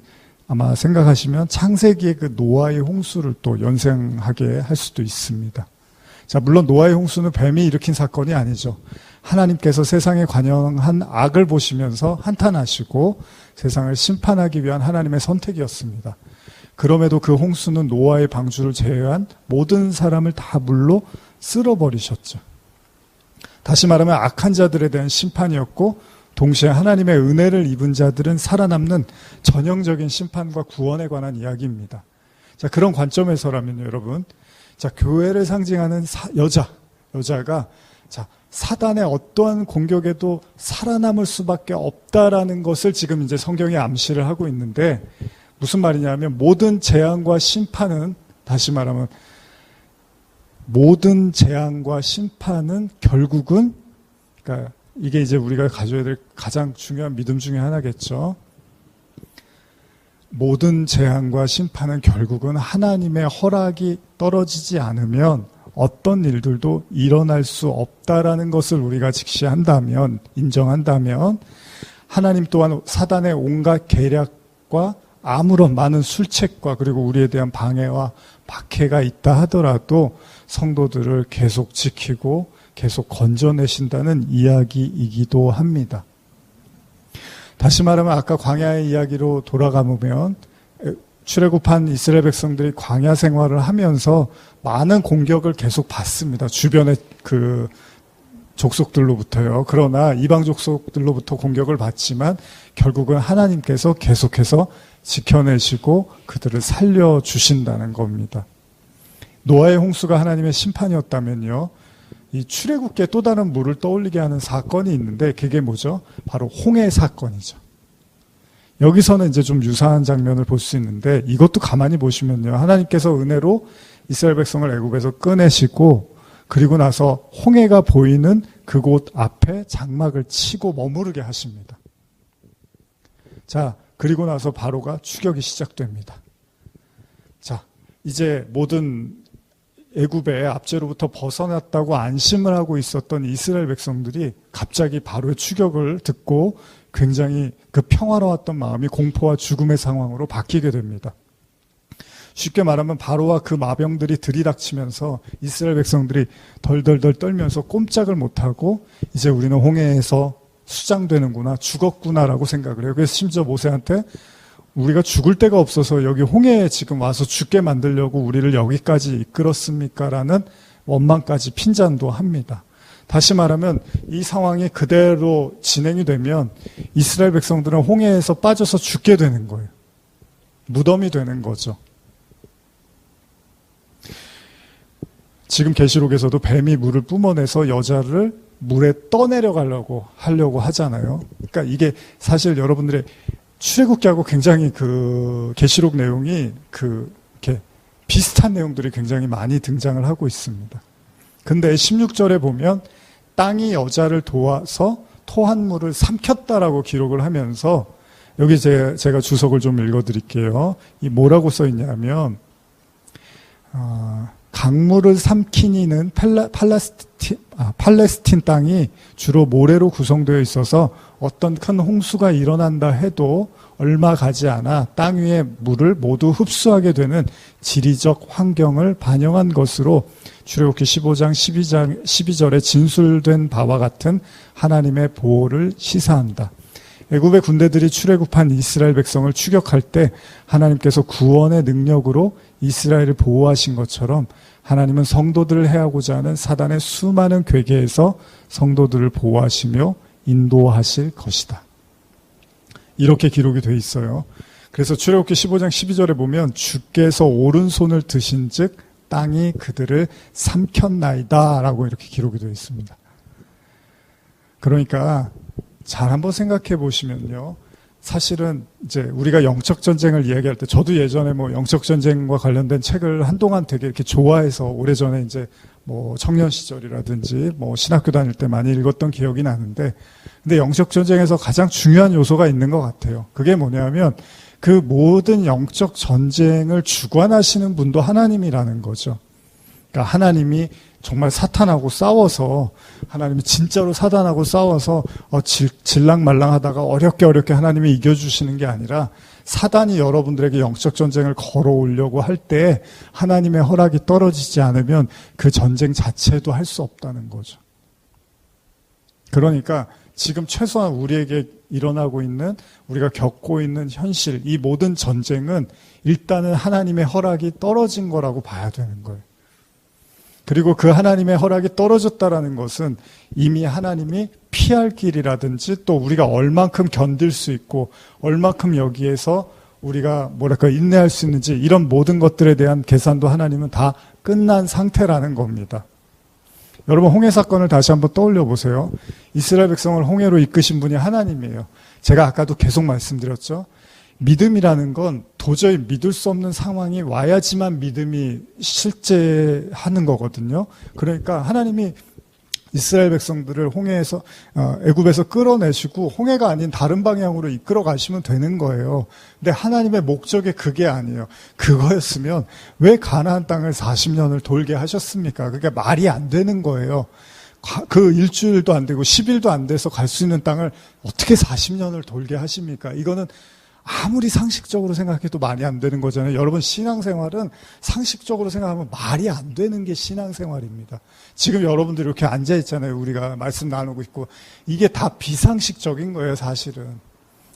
아마 생각하시면 창세기의 그 노아의 홍수를 또 연상하게 할 수도 있습니다. 자, 물론 노아의 홍수는 뱀이 일으킨 사건이 아니죠. 하나님께서 세상에 관영한 악을 보시면서 한탄하시고 세상을 심판하기 위한 하나님의 선택이었습니다. 그럼에도 그 홍수는 노아의 방주를 제외한 모든 사람을 다 물로 쓸어버리셨죠. 다시 말하면 악한 자들에 대한 심판이었고 동시에 하나님의 은혜를 입은 자들은 살아남는 전형적인 심판과 구원에 관한 이야기입니다. 자, 그런 관점에서라면요, 여러분. 자, 교회를 상징하는 여자가 자, 사단의 어떠한 공격에도 살아남을 수밖에 없다라는 것을 지금 이제 성경이 암시를 하고 있는데 무슨 말이냐면 모든 재앙과 심판은 다시 말하면 모든 재앙과 심판은 결국은 그러니까 이게 이제 우리가 가져야 될 가장 중요한 믿음 중에 하나겠죠. 모든 재앙과 심판은 결국은 하나님의 허락이 떨어지지 않으면 어떤 일들도 일어날 수 없다라는 것을 우리가 직시한다면, 인정한다면 하나님 또한 사단의 온갖 계략과 아무런 많은 술책과 그리고 우리에 대한 방해와 박해가 있다 하더라도 성도들을 계속 지키고 계속 건져내신다는 이야기이기도 합니다. 다시 말하면 아까 광야의 이야기로 돌아가보면 출애굽한 이스라엘 백성들이 광야 생활을 하면서 많은 공격을 계속 받습니다. 주변의 그 족속들로부터요. 그러나 이방 족속들로부터 공격을 받지만 결국은 하나님께서 계속해서 지켜내시고 그들을 살려주신다는 겁니다. 노아의 홍수가 하나님의 심판이었다면요. 이 출애굽기에 또 다른 물을 떠올리게 하는 사건이 있는데 그게 뭐죠? 바로 홍해 사건이죠. 여기서는 이제 좀 유사한 장면을 볼 수 있는데 이것도 가만히 보시면요. 하나님께서 은혜로 이스라엘 백성을 애굽에서 꺼내시고 그리고 나서 홍해가 보이는 그곳 앞에 장막을 치고 머무르게 하십니다. 자, 그리고 나서 바로가 추격이 시작됩니다. 자, 이제 모든 애굽의 압제로부터 벗어났다고 안심을 하고 있었던 이스라엘 백성들이 갑자기 바로의 추격을 듣고 굉장히 그 평화로웠던 마음이 공포와 죽음의 상황으로 바뀌게 됩니다. 쉽게 말하면 바로와 그 마병들이 들이닥치면서 이스라엘 백성들이 덜덜덜 떨면서 꼼짝을 못하고 이제 우리는 홍해에서 수장되는구나, 죽었구나라고 생각을 해요. 그래서 심지어 모세한테 우리가 죽을 데가 없어서 여기 홍해에 지금 와서 죽게 만들려고 우리를 여기까지 이끌었습니까? 라는 원망까지 핀잔도 합니다. 다시 말하면 이 상황이 그대로 진행이 되면 이스라엘 백성들은 홍해에서 빠져서 죽게 되는 거예요. 무덤이 되는 거죠. 지금 계시록에서도 뱀이 물을 뿜어내서 여자를 물에 떠내려가려고 하려고 하잖아요. 그러니까 이게 사실 여러분들의 출애굽기하고 굉장히 그 계시록 내용이 이렇게 비슷한 내용들이 굉장히 많이 등장을 하고 있습니다. 근데 16절에 보면 땅이 여자를 도와서 토한 물을 삼켰다라고 기록을 하면서 여기 제가 주석을 좀 읽어드릴게요. 이 뭐라고 써 있냐면 강물을 삼킨 이는 팔레스틴 땅이 주로 모래로 구성되어 있어서 어떤 큰 홍수가 일어난다 해도 얼마 가지 않아 땅 위의 물을 모두 흡수하게 되는 지리적 환경을 반영한 것으로 출애굽기 15장 12절에 진술된 바와 같은 하나님의 보호를 시사한다. 애굽의 군대들이 출애굽한 이스라엘 백성을 추격할 때 하나님께서 구원의 능력으로 이스라엘을 보호하신 것처럼 하나님은 성도들을 해하고자 하는 사단의 수많은 괴계에서 성도들을 보호하시며 인도하실 것이다. 이렇게 기록이 돼 있어요. 그래서 출애굽기 15장 12절에 보면 주께서 오른손을 드신 즉 땅이 그들을 삼켰나이다 라고 이렇게 기록이 되어 있습니다. 그러니까 잘 한번 생각해 보시면요. 사실은 이제 우리가 영적 전쟁을 이야기할 때 저도 예전에 뭐 영적 전쟁과 관련된 책을 한동안 되게 이렇게 좋아해서 오래전에 이제 뭐 청년 시절이라든지 뭐 신학교 다닐 때 많이 읽었던 기억이 나는데 근데 영적 전쟁에서 가장 중요한 요소가 있는 것 같아요. 그게 뭐냐면 그 모든 영적 전쟁을 주관하시는 분도 하나님이라는 거죠. 그러니까 하나님이 정말 사탄하고 싸워서 하나님이 진짜로 사단하고 싸워서 질랑말랑하다가 어렵게 하나님이 이겨주시는 게 아니라 사단이 여러분들에게 영적 전쟁을 걸어오려고 할 때 하나님의 허락이 떨어지지 않으면 그 전쟁 자체도 할 수 없다는 거죠. 그러니까 지금 최소한 우리에게 일어나고 있는, 우리가 겪고 있는 현실, 이 모든 전쟁은 일단은 하나님의 허락이 떨어진 거라고 봐야 되는 거예요. 그리고 그 하나님의 허락이 떨어졌다라는 것은 이미 하나님이 피할 길이라든지 또 우리가 얼만큼 견딜 수 있고 얼만큼 여기에서 우리가 인내할 수 있는지 이런 모든 것들에 대한 계산도 하나님은 다 끝난 상태라는 겁니다. 여러분, 홍해 사건을 다시 한번 떠올려 보세요. 이스라엘 백성을 홍해로 이끄신 분이 하나님이에요. 제가 아까도 계속 말씀드렸죠. 믿음이라는 건 도저히 믿을 수 없는 상황이 와야지만 믿음이 실제하는 거거든요. 그러니까 하나님이 이스라엘 백성들을 홍해에서 애굽에서 끌어내시고 홍해가 아닌 다른 방향으로 이끌어 가시면 되는 거예요. 근데 하나님의 목적이 그게 아니에요. 그거였으면 왜 가나안 땅을 40년을 돌게 하셨습니까? 그게 말이 안 되는 거예요. 그 일주일도 안 되고 10일도 안 돼서 갈 수 있는 땅을 어떻게 40년을 돌게 하십니까? 이거는 아무리 상식적으로 생각해도 말이 안 되는 거잖아요. 여러분, 신앙생활은 상식적으로 생각하면 말이 안 되는 게 신앙생활입니다. 지금 여러분들이 이렇게 앉아있잖아요. 우리가 말씀 나누고 있고. 이게 다 비상식적인 거예요, 사실은.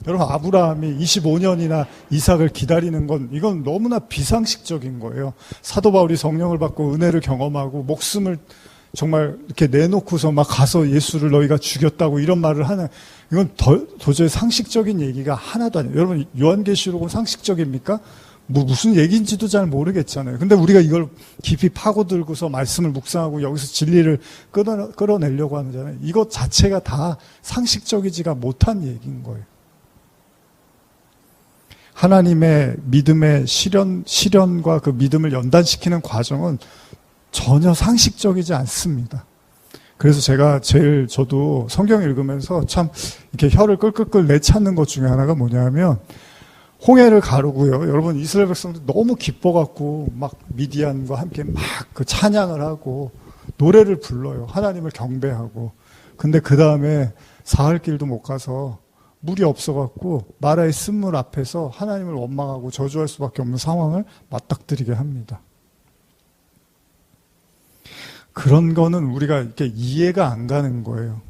여러분, 아브라함이 25년이나 이삭을 기다리는 건 이건 너무나 비상식적인 거예요. 사도 바울이 성령을 받고 은혜를 경험하고 목숨을 정말 이렇게 내놓고서 막 가서 예수를 너희가 죽였다고 이런 말을 하는, 이건 도저히 상식적인 얘기가 하나도 아니에요. 여러분, 요한계시록은 상식적입니까? 무슨 얘기인지도 잘 모르겠잖아요. 근데 우리가 이걸 깊이 파고들고서 말씀을 묵상하고 여기서 진리를 끌어내려고 하잖아요. 이것 자체가 다 상식적이지가 못한 얘기인 거예요. 하나님의 믿음의 실현과 그 믿음을 연단시키는 과정은 전혀 상식적이지 않습니다. 그래서 제가 저도 성경 읽으면서 참 이렇게 혀를 끌끌끌 내찾는 것 중에 하나가 뭐냐면, 홍해를 가르고요. 여러분, 이스라엘 백성들 너무 기뻐갖고 막 미디안과 함께 막 그 찬양을 하고 노래를 불러요. 하나님을 경배하고. 근데 그 다음에 사흘 길도 못 가서 물이 없어갖고 마라의 쓴물 앞에서 하나님을 원망하고 저주할 수밖에 없는 상황을 맞닥뜨리게 합니다. 그런 거는 우리가 이렇게 이해가 안 가는 거예요.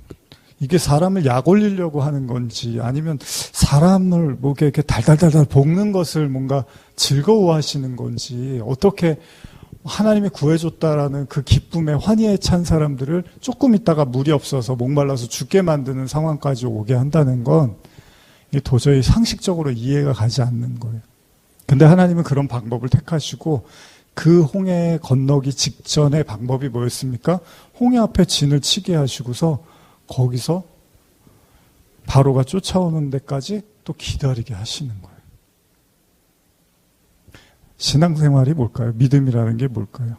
이게 사람을 약 올리려고 하는 건지 아니면 사람을 뭐 이렇게 달달달달 볶는 것을 뭔가 즐거워하시는 건지, 어떻게 하나님이 구해줬다라는 그 기쁨에 환희에 찬 사람들을 조금 있다가 물이 없어서 목말라서 죽게 만드는 상황까지 오게 한다는 건 이게 도저히 상식적으로 이해가 가지 않는 거예요. 근데 하나님은 그런 방법을 택하시고 그 홍해 건너기 직전의 방법이 뭐였습니까? 홍해 앞에 진을 치게 하시고서 거기서 바로가 쫓아오는 데까지 또 기다리게 하시는 거예요. 신앙생활이 뭘까요? 믿음이라는 게 뭘까요?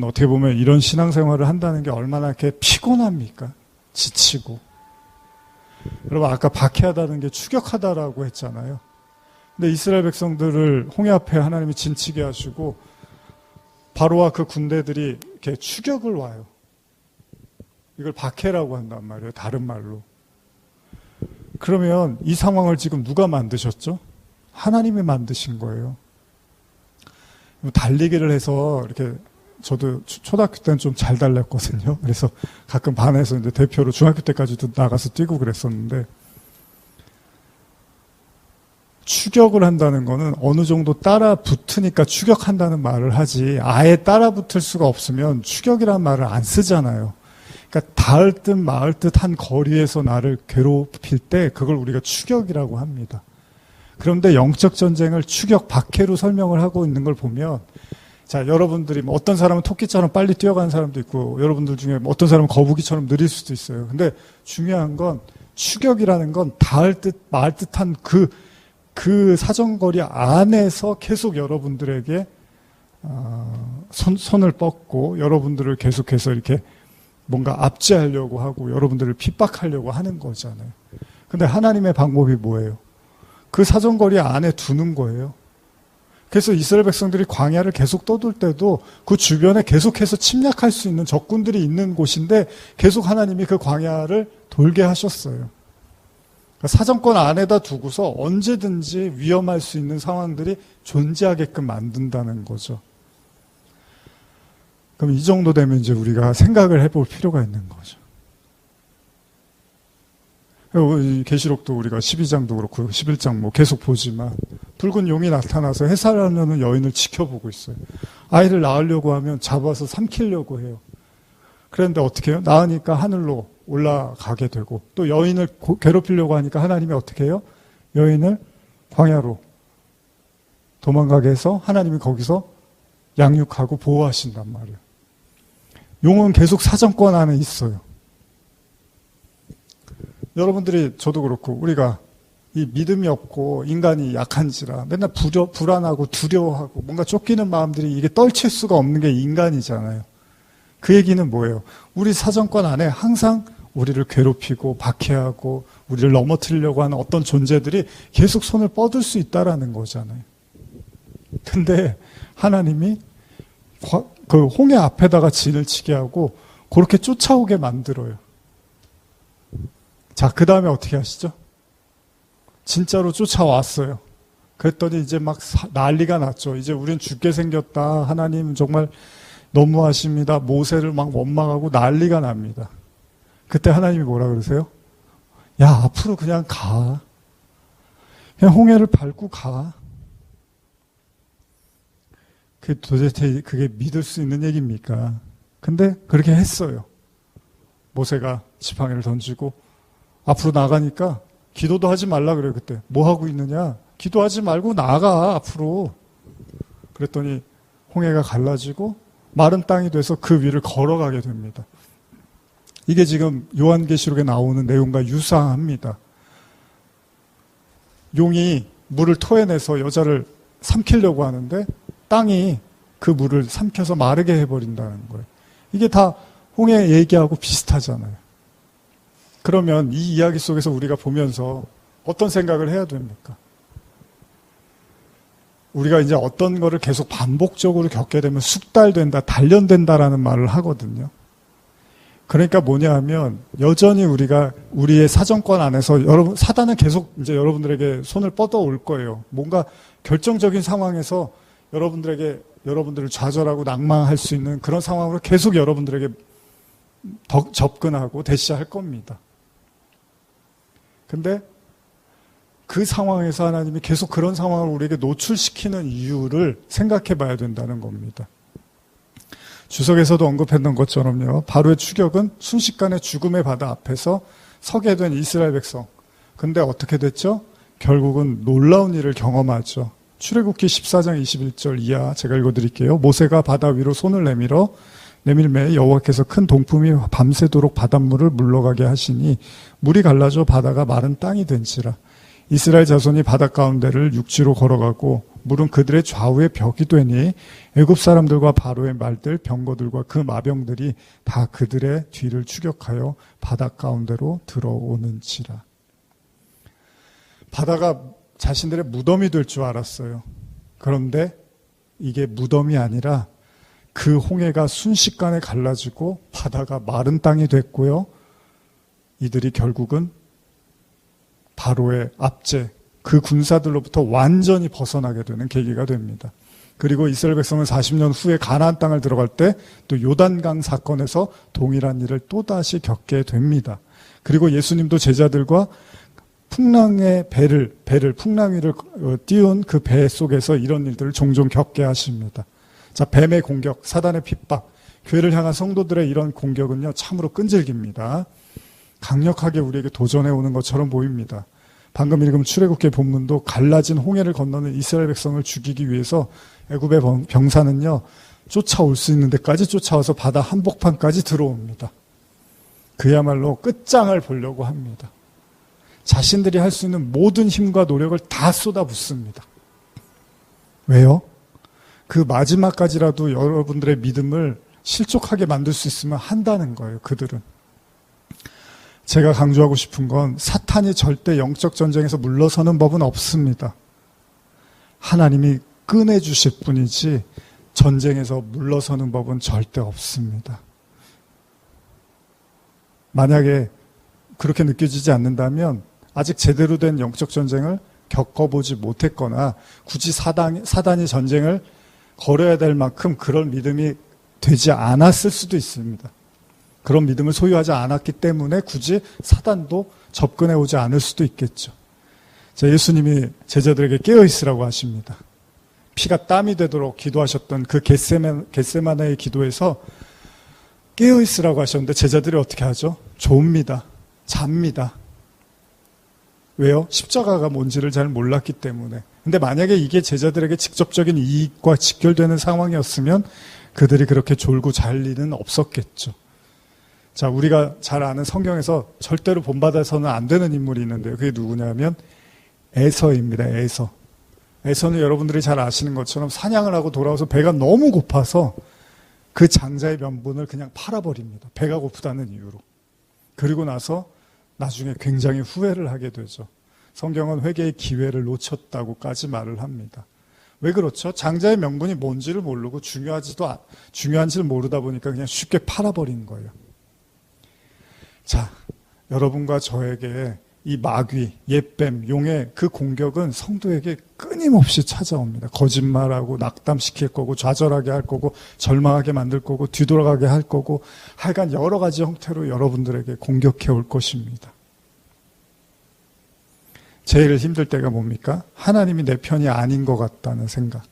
어떻게 보면 이런 신앙생활을 한다는 게 얼마나 이렇게 피곤합니까? 지치고. 여러분, 아까 박해하다는 게 추격하다라고 했잖아요. 근데 이스라엘 백성들을 홍해 앞에 하나님이 진치게 하시고 바로와 그 군대들이 이렇게 추격을 와요. 이걸 박해라고 한단 말이에요. 다른 말로. 그러면 이 상황을 지금 누가 만드셨죠? 하나님이 만드신 거예요. 달리기를 해서 이렇게, 저도 초등학교 때는 좀 잘 달렸거든요. 그래서 가끔 반에서 이제 대표로 중학교 때까지도 나가서 뛰고 그랬었는데, 추격을 한다는 거는 어느 정도 따라 붙으니까 추격한다는 말을 하지, 아예 따라 붙을 수가 없으면 추격이라는 말을 안 쓰잖아요. 그러니까 닿을 듯 마을 듯 한 거리에서 나를 괴롭힐 때 그걸 우리가 추격이라고 합니다. 그런데 영적 전쟁을 추격, 박해로 설명을 하고 있는 걸 보면, 자, 여러분들이 어떤 사람은 토끼처럼 빨리 뛰어가는 사람도 있고, 여러분들 중에 어떤 사람은 거북이처럼 느릴 수도 있어요. 근데 중요한 건 추격이라는 건 닿을 듯 마을 듯한 그 사정거리 안에서 계속 여러분들에게 손을 뻗고 여러분들을 계속해서 이렇게 뭔가 압제하려고 하고 여러분들을 핍박하려고 하는 거잖아요. 근데 하나님의 방법이 뭐예요? 그 사정거리 안에 두는 거예요. 그래서 이스라엘 백성들이 광야를 계속 떠돌 때도 그 주변에 계속해서 침략할 수 있는 적군들이 있는 곳인데 계속 하나님이 그 광야를 돌게 하셨어요. 그러니까 사정권 안에다 두고서 언제든지 위험할 수 있는 상황들이 존재하게끔 만든다는 거죠. 그럼 이 정도 되면 이제 우리가 생각을 해볼 필요가 있는 거죠. 계시록도 우리가 12장도 그렇고 11장 뭐 계속 보지만 붉은 용이 나타나서 해산하려는 여인을 지켜보고 있어요. 아이를 낳으려고 하면 잡아서 삼키려고 해요. 그런데 어떻게 해요? 낳으니까 하늘로 올라가게 되고 또 여인을 괴롭히려고 하니까 하나님이 어떻게 해요? 여인을 광야로 도망가게 해서 하나님이 거기서 양육하고 보호하신단 말이에요. 용은 계속 사정권 안에 있어요. 여러분들이 저도 그렇고 우리가 이 믿음이 없고 인간이 약한지라 맨날 불안하고 두려워하고 뭔가 쫓기는 마음들이 이게 떨칠 수가 없는 게 인간이잖아요. 그 얘기는 뭐예요? 우리 사정권 안에 항상 우리를 괴롭히고 박해하고 우리를 넘어뜨리려고 하는 어떤 존재들이 계속 손을 뻗을 수 있다라는 거잖아요. 근데 하나님이 그 홍해 앞에다가 진을 치게 하고 그렇게 쫓아오게 만들어요. 자, 그 다음에 어떻게 하시죠? 진짜로 쫓아왔어요. 그랬더니 이제 막 난리가 났죠. 이제 우린 죽게 생겼다. 하나님 정말 너무하십니다. 모세를 막 원망하고 난리가 납니다. 그때 하나님이 뭐라 그러세요? 야, 앞으로 그냥 가. 그냥 홍해를 밟고 가. 그게 도대체 그게 믿을 수 있는 얘기입니까? 근데 그렇게 했어요. 모세가 지팡이를 던지고 앞으로 나가니까 기도도 하지 말라 그래요. 그때 뭐 하고 있느냐? 기도하지 말고 나가 앞으로. 그랬더니 홍해가 갈라지고 마른 땅이 돼서 그 위를 걸어가게 됩니다. 이게 지금 요한계시록에 나오는 내용과 유사합니다. 용이 물을 토해내서 여자를 삼키려고 하는데 땅이 그 물을 삼켜서 마르게 해버린다는 거예요. 이게 다 홍해 얘기하고 비슷하잖아요. 그러면 이 이야기 속에서 우리가 보면서 어떤 생각을 해야 됩니까? 우리가 이제 어떤 거를 계속 반복적으로 겪게 되면 숙달된다, 단련된다라는 말을 하거든요. 그러니까 뭐냐 하면 여전히 우리가 우리의 사정권 안에서 사단은 계속 이제 여러분들에게 손을 뻗어 올 거예요. 뭔가 결정적인 상황에서 여러분들을 좌절하고 낭망할 수 있는 그런 상황으로 계속 여러분들에게 더 접근하고 대시할 겁니다. 근데 그 상황에서 하나님이 계속 그런 상황을 우리에게 노출시키는 이유를 생각해 봐야 된다는 겁니다. 주석에서도 언급했던 것처럼요. 바로의 추격은 순식간에 죽음의 바다 앞에서 서게 된 이스라엘 백성. 근데 어떻게 됐죠? 결국은 놀라운 일을 경험하죠. 출애굽기 14장 21절 이하 제가 읽어드릴게요. 모세가 바다 위로 손을 내밀매 여호와께서 큰 동품이 밤새도록 바닷물을 물러가게 하시니 물이 갈라져 바다가 마른 땅이 된지라. 이스라엘 자손이 바다 가운데를 육지로 걸어가고 물은 그들의 좌우에 벽이 되니 애굽 사람들과 바로의 말들 병거들과 그 마병들이 다 그들의 뒤를 추격하여 바다 가운데로 들어오는지라. 바다가 자신들의 무덤이 될 줄 알았어요. 그런데 이게 무덤이 아니라 그 홍해가 순식간에 갈라지고 바다가 마른 땅이 됐고요. 이들이 결국은 바로의 압제, 그 군사들로부터 완전히 벗어나게 되는 계기가 됩니다. 그리고 이스라엘 백성은 40년 후에 가나안 땅을 들어갈 때 또 요단강 사건에서 동일한 일을 또다시 겪게 됩니다. 그리고 예수님도 제자들과 풍랑의 풍랑 위를 띄운 그 배 속에서 이런 일들을 종종 겪게 하십니다. 자, 뱀의 공격, 사단의 핍박, 교회를 향한 성도들의 이런 공격은요, 참으로 끈질깁니다. 강력하게 우리에게 도전해 오는 것처럼 보입니다. 방금 읽은 출애굽기 본문도 갈라진 홍해를 건너는 이스라엘 백성을 죽이기 위해서 애굽의 병사는요, 쫓아올 수 있는 데까지 쫓아와서 바다 한복판까지 들어옵니다. 그야말로 끝장을 보려고 합니다. 자신들이 할 수 있는 모든 힘과 노력을 다 쏟아붓습니다. 왜요? 그 마지막까지라도 여러분들의 믿음을 실족하게 만들 수 있으면 한다는 거예요, 그들은. 제가 강조하고 싶은 건 사탄이 절대 영적 전쟁에서 물러서는 법은 없습니다. 하나님이 꺼내주실 뿐이지 전쟁에서 물러서는 법은 절대 없습니다. 만약에 그렇게 느껴지지 않는다면 아직 제대로 된 영적 전쟁을 겪어보지 못했거나 굳이 사단이 전쟁을 걸어야 될 만큼 그런 믿음이 되지 않았을 수도 있습니다. 그런 믿음을 소유하지 않았기 때문에 굳이 사단도 접근해 오지 않을 수도 있겠죠. 자, 예수님이 제자들에게 깨어있으라고 하십니다. 피가 땀이 되도록 기도하셨던 그 겟세마네의 기도에서 깨어있으라고 하셨는데 제자들이 어떻게 하죠? 졸립니다. 잡니다. 왜요? 십자가가 뭔지를 잘 몰랐기 때문에. 근데 만약에 이게 제자들에게 직접적인 이익과 직결되는 상황이었으면 그들이 그렇게 졸고 잘 리는 없었겠죠. 자, 우리가 잘 아는 성경에서 절대로 본받아서는 안 되는 인물이 있는데요. 그게 누구냐면 에서입니다. 에서. 에서는 여러분들이 잘 아시는 것처럼 사냥을 하고 돌아와서 배가 너무 고파서 그 장자의 명분을 그냥 팔아버립니다. 배가 고프다는 이유로. 그리고 나서 나중에 굉장히 후회를 하게 되죠. 성경은 회개의 기회를 놓쳤다고까지 말을 합니다. 왜 그렇죠? 장자의 명분이 뭔지를 모르고 중요한지를 모르다 보니까 그냥 쉽게 팔아버린 거예요. 자, 여러분과 저에게 이 마귀, 옛뱀, 용의 그 공격은 성도에게 끊임없이 찾아옵니다. 거짓말하고 낙담시킬 거고 좌절하게 할 거고 절망하게 만들 거고 뒤돌아가게 할 거고 하여간 여러 가지 형태로 여러분들에게 공격해 올 것입니다. 제일 힘들 때가 뭡니까? 하나님이 내 편이 아닌 것 같다는 생각.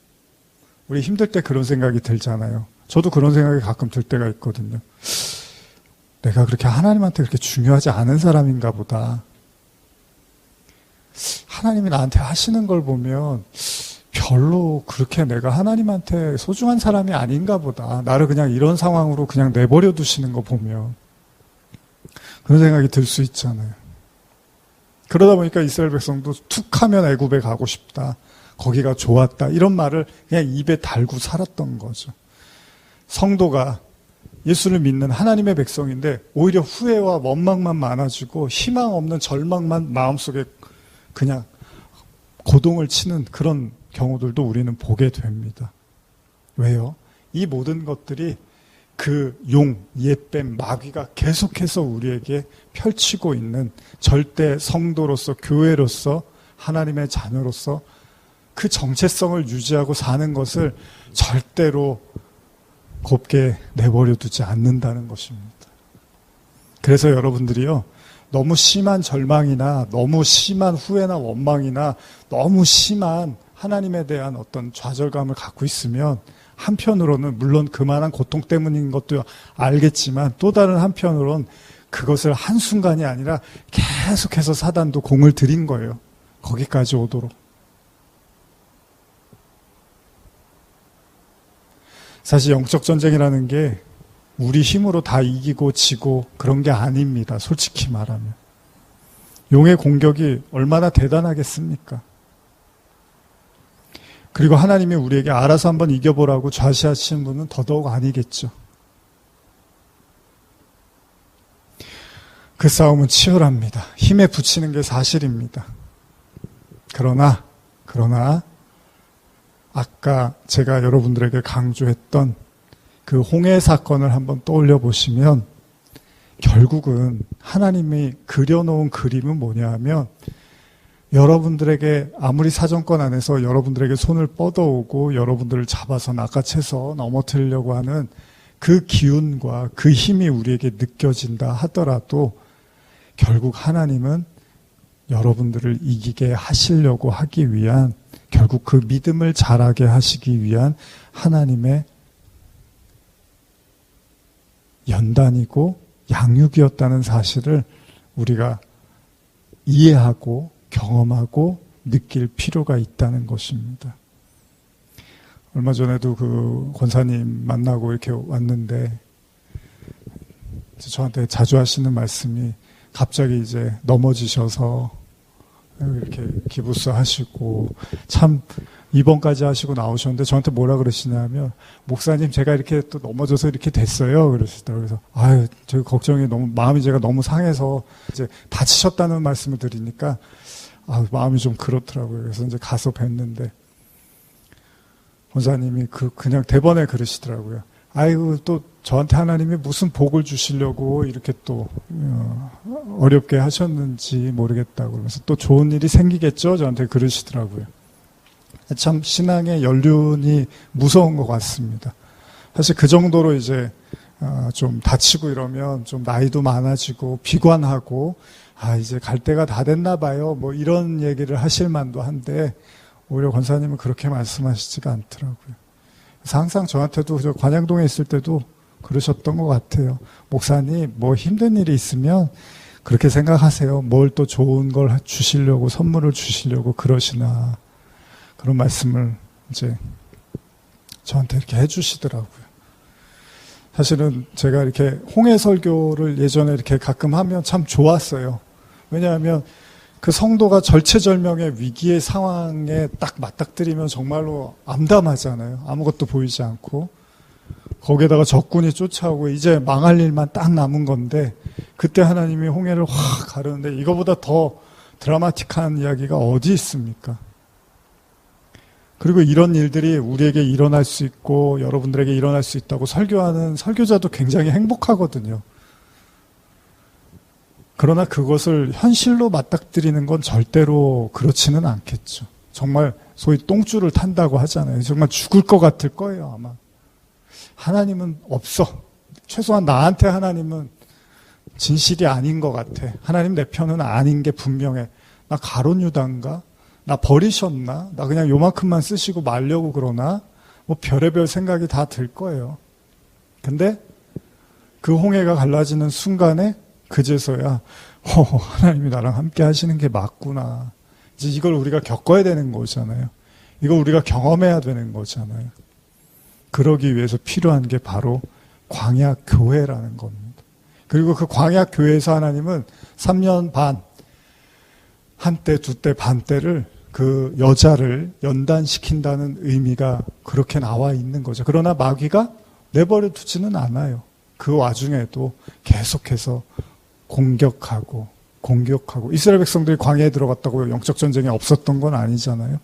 우리 힘들 때 그런 생각이 들잖아요. 저도 그런 생각이 가끔 들 때가 있거든요. 내가 그렇게 하나님한테 그렇게 중요하지 않은 사람인가 보다. 하나님이 나한테 하시는 걸 보면 별로 그렇게 내가 하나님한테 소중한 사람이 아닌가 보다. 나를 그냥 이런 상황으로 그냥 내버려 두시는 거 보면 그런 생각이 들 수 있잖아요. 그러다 보니까 이스라엘 백성도 툭 하면 애굽에 가고 싶다. 거기가 좋았다. 이런 말을 그냥 입에 달고 살았던 거죠. 성도가 예수를 믿는 하나님의 백성인데 오히려 후회와 원망만 많아지고 희망 없는 절망만 마음속에 그냥 고동을 치는 그런 경우들도 우리는 보게 됩니다. 왜요? 이 모든 것들이 그 용, 옛뱀, 마귀가 계속해서 우리에게 펼치고 있는 절대 성도로서, 교회로서, 하나님의 자녀로서 그 정체성을 유지하고 사는 것을 절대로 곱게 내버려 두지 않는다는 것입니다. 그래서 여러분들이요, 너무 심한 절망이나 너무 심한 후회나 원망이나 너무 심한 하나님에 대한 어떤 좌절감을 갖고 있으면 한편으로는 물론 그만한 고통 때문인 것도 알겠지만 또 다른 한편으로는 그것을 한순간이 아니라 계속해서 사단도 공을 들인 거예요. 거기까지 오도록. 사실 영적 전쟁이라는 게 우리 힘으로 다 이기고 지고 그런 게 아닙니다. 솔직히 말하면. 용의 공격이 얼마나 대단하겠습니까? 그리고 하나님이 우리에게 알아서 한번 이겨보라고 좌시하시는 분은 더더욱 아니겠죠. 그 싸움은 치열합니다. 힘에 부치는 게 사실입니다. 그러나 아까 제가 여러분들에게 강조했던 그 홍해 사건을 한번 떠올려 보시면 결국은 하나님이 그려놓은 그림은 뭐냐 하면 여러분들에게 아무리 사정권 안에서 여러분들에게 손을 뻗어오고 여러분들을 잡아서 낚아채서 넘어뜨리려고 하는 그 기운과 그 힘이 우리에게 느껴진다 하더라도 결국 하나님은 여러분들을 이기게 하시려고 하기 위한 결국 그 믿음을 자라게 하시기 위한 하나님의 연단이고 양육이었다는 사실을 우리가 이해하고 경험하고 느낄 필요가 있다는 것입니다. 얼마 전에도 그 권사님 만나고 이렇게 왔는데 저한테 자주 하시는 말씀이 갑자기 이제 넘어지셔서 이렇게 기부스 하시고 참 입원까지 하시고 나오셨는데 저한테 뭐라 그러시냐면 목사님 제가 이렇게 또 넘어져서 이렇게 됐어요 그러시더라고요. 그래서 아유 저 걱정이 너무 마음이 제가 너무 상해서 이제 다치셨다는 말씀을 드리니까 마음이 좀 그렇더라고요. 그래서 이제 가서 뵀는데 권사님이 그냥 대번에 그러시더라고요. 아이고 또 저한테 하나님이 무슨 복을 주시려고 이렇게 또 어렵게 하셨는지 모르겠다고 그러면서 또 좋은 일이 생기겠죠? 저한테 그러시더라고요. 참 신앙의 연륜이 무서운 것 같습니다. 사실 그 정도로 이제 좀 다치고 이러면 좀 나이도 많아지고 비관하고 이제 갈 때가 다 됐나 봐요. 뭐 이런 얘기를 하실 만도 한데 오히려 권사님은 그렇게 말씀하시지가 않더라고요. 그래서 항상 저한테도 저 관양동에 있을 때도 그러셨던 것 같아요. 목사님, 뭐 힘든 일이 있으면 그렇게 생각하세요. 뭘 또 좋은 걸 주시려고, 선물을 주시려고 그러시나. 그런 말씀을 이제 저한테 이렇게 해주시더라고요. 사실은 제가 이렇게 홍해 설교를 예전에 이렇게 가끔 하면 참 좋았어요. 왜냐하면 그 성도가 절체절명의 위기의 상황에 딱 맞닥뜨리면 정말로 암담하잖아요. 아무것도 보이지 않고. 거기에다가 적군이 쫓아오고 이제 망할 일만 딱 남은 건데 그때 하나님이 홍해를 확 가르는데 이거보다 더 드라마틱한 이야기가 어디 있습니까? 그리고 이런 일들이 우리에게 일어날 수 있고 여러분들에게 일어날 수 있다고 설교하는 설교자도 굉장히 행복하거든요. 그러나 그것을 현실로 맞닥뜨리는 건 절대로 그렇지는 않겠죠. 정말 소위 똥줄을 탄다고 하잖아요. 정말 죽을 것 같을 거예요, 아마. 하나님은 없어. 최소한 나한테 하나님은 진실이 아닌 것 같아. 하나님 내 편은 아닌 게 분명해. 나 가룟 유다인가? 나 버리셨나? 나 그냥 요만큼만 쓰시고 말려고 그러나? 뭐 별의별 생각이 다 들 거예요. 근데 그 홍해가 갈라지는 순간에 그제서야 하나님이 나랑 함께 하시는 게 맞구나. 이제 이걸 우리가 겪어야 되는 거잖아요. 이걸 우리가 경험해야 되는 거잖아요. 그러기 위해서 필요한 게 바로 광야 교회라는 겁니다. 그리고 그 광야 교회에서 하나님은 3년 반, 한때, 두때, 반때를 그 여자를 연단시킨다는 의미가 그렇게 나와 있는 거죠. 그러나 마귀가 내버려 두지는 않아요. 그 와중에도 계속해서 공격하고 이스라엘 백성들이 광야에 들어갔다고 영적 전쟁이 없었던 건 아니잖아요.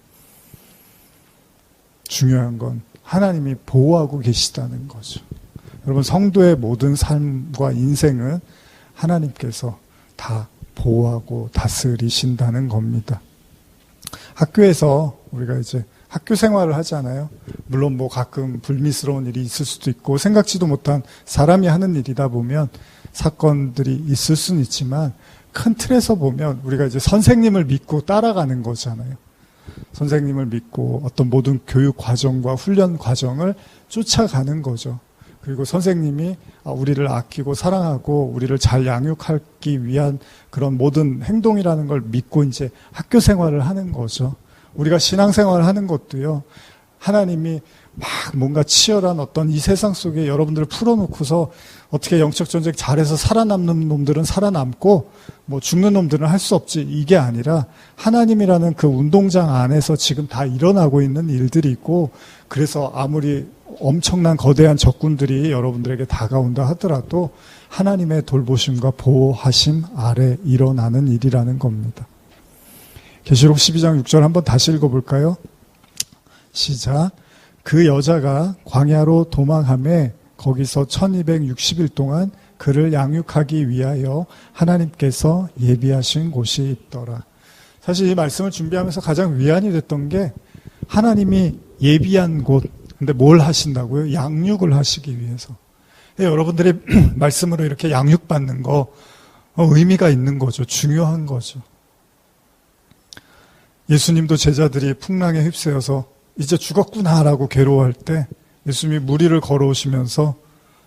중요한 건 하나님이 보호하고 계시다는 거죠. 여러분 성도의 모든 삶과 인생은 하나님께서 다 보호하고 다스리신다는 겁니다. 학교에서 우리가 이제 학교 생활을 하잖아요. 물론 뭐 가끔 불미스러운 일이 있을 수도 있고 생각지도 못한 사람이 하는 일이다 보면 사건들이 있을 수는 있지만 큰 틀에서 보면 우리가 이제 선생님을 믿고 따라가는 거잖아요. 선생님을 믿고 어떤 모든 교육 과정과 훈련 과정을 쫓아가는 거죠. 그리고 선생님이 우리를 아끼고 사랑하고 우리를 잘 양육하기 위한 그런 모든 행동이라는 걸 믿고 이제 학교 생활을 하는 거죠. 우리가 신앙생활을 하는 것도요. 하나님이 막 뭔가 치열한 어떤 이 세상 속에 여러분들을 풀어놓고서 어떻게 영적 전쟁 잘해서 살아남는 놈들은 살아남고 뭐 죽는 놈들은 할 수 없지 이게 아니라 하나님이라는 그 운동장 안에서 지금 다 일어나고 있는 일들이 있고 그래서 아무리 엄청난 거대한 적군들이 여러분들에게 다가온다 하더라도 하나님의 돌보심과 보호하심 아래 일어나는 일이라는 겁니다. 계시록 12장 6절 한번 다시 읽어볼까요? 시작. 그 여자가 광야로 도망하매 거기서 1260일 동안 그를 양육하기 위하여 하나님께서 예비하신 곳이 있더라. 사실 이 말씀을 준비하면서 가장 위안이 됐던 게 하나님이 예비한 곳, 근데 뭘 하신다고요? 양육을 하시기 위해서. 여러분들이 말씀으로 이렇게 양육받는 거 의미가 있는 거죠. 중요한 거죠. 예수님도 제자들이 풍랑에 휩싸여서 이제 죽었구나라고 괴로워할 때 예수님이 무리를 걸어오시면서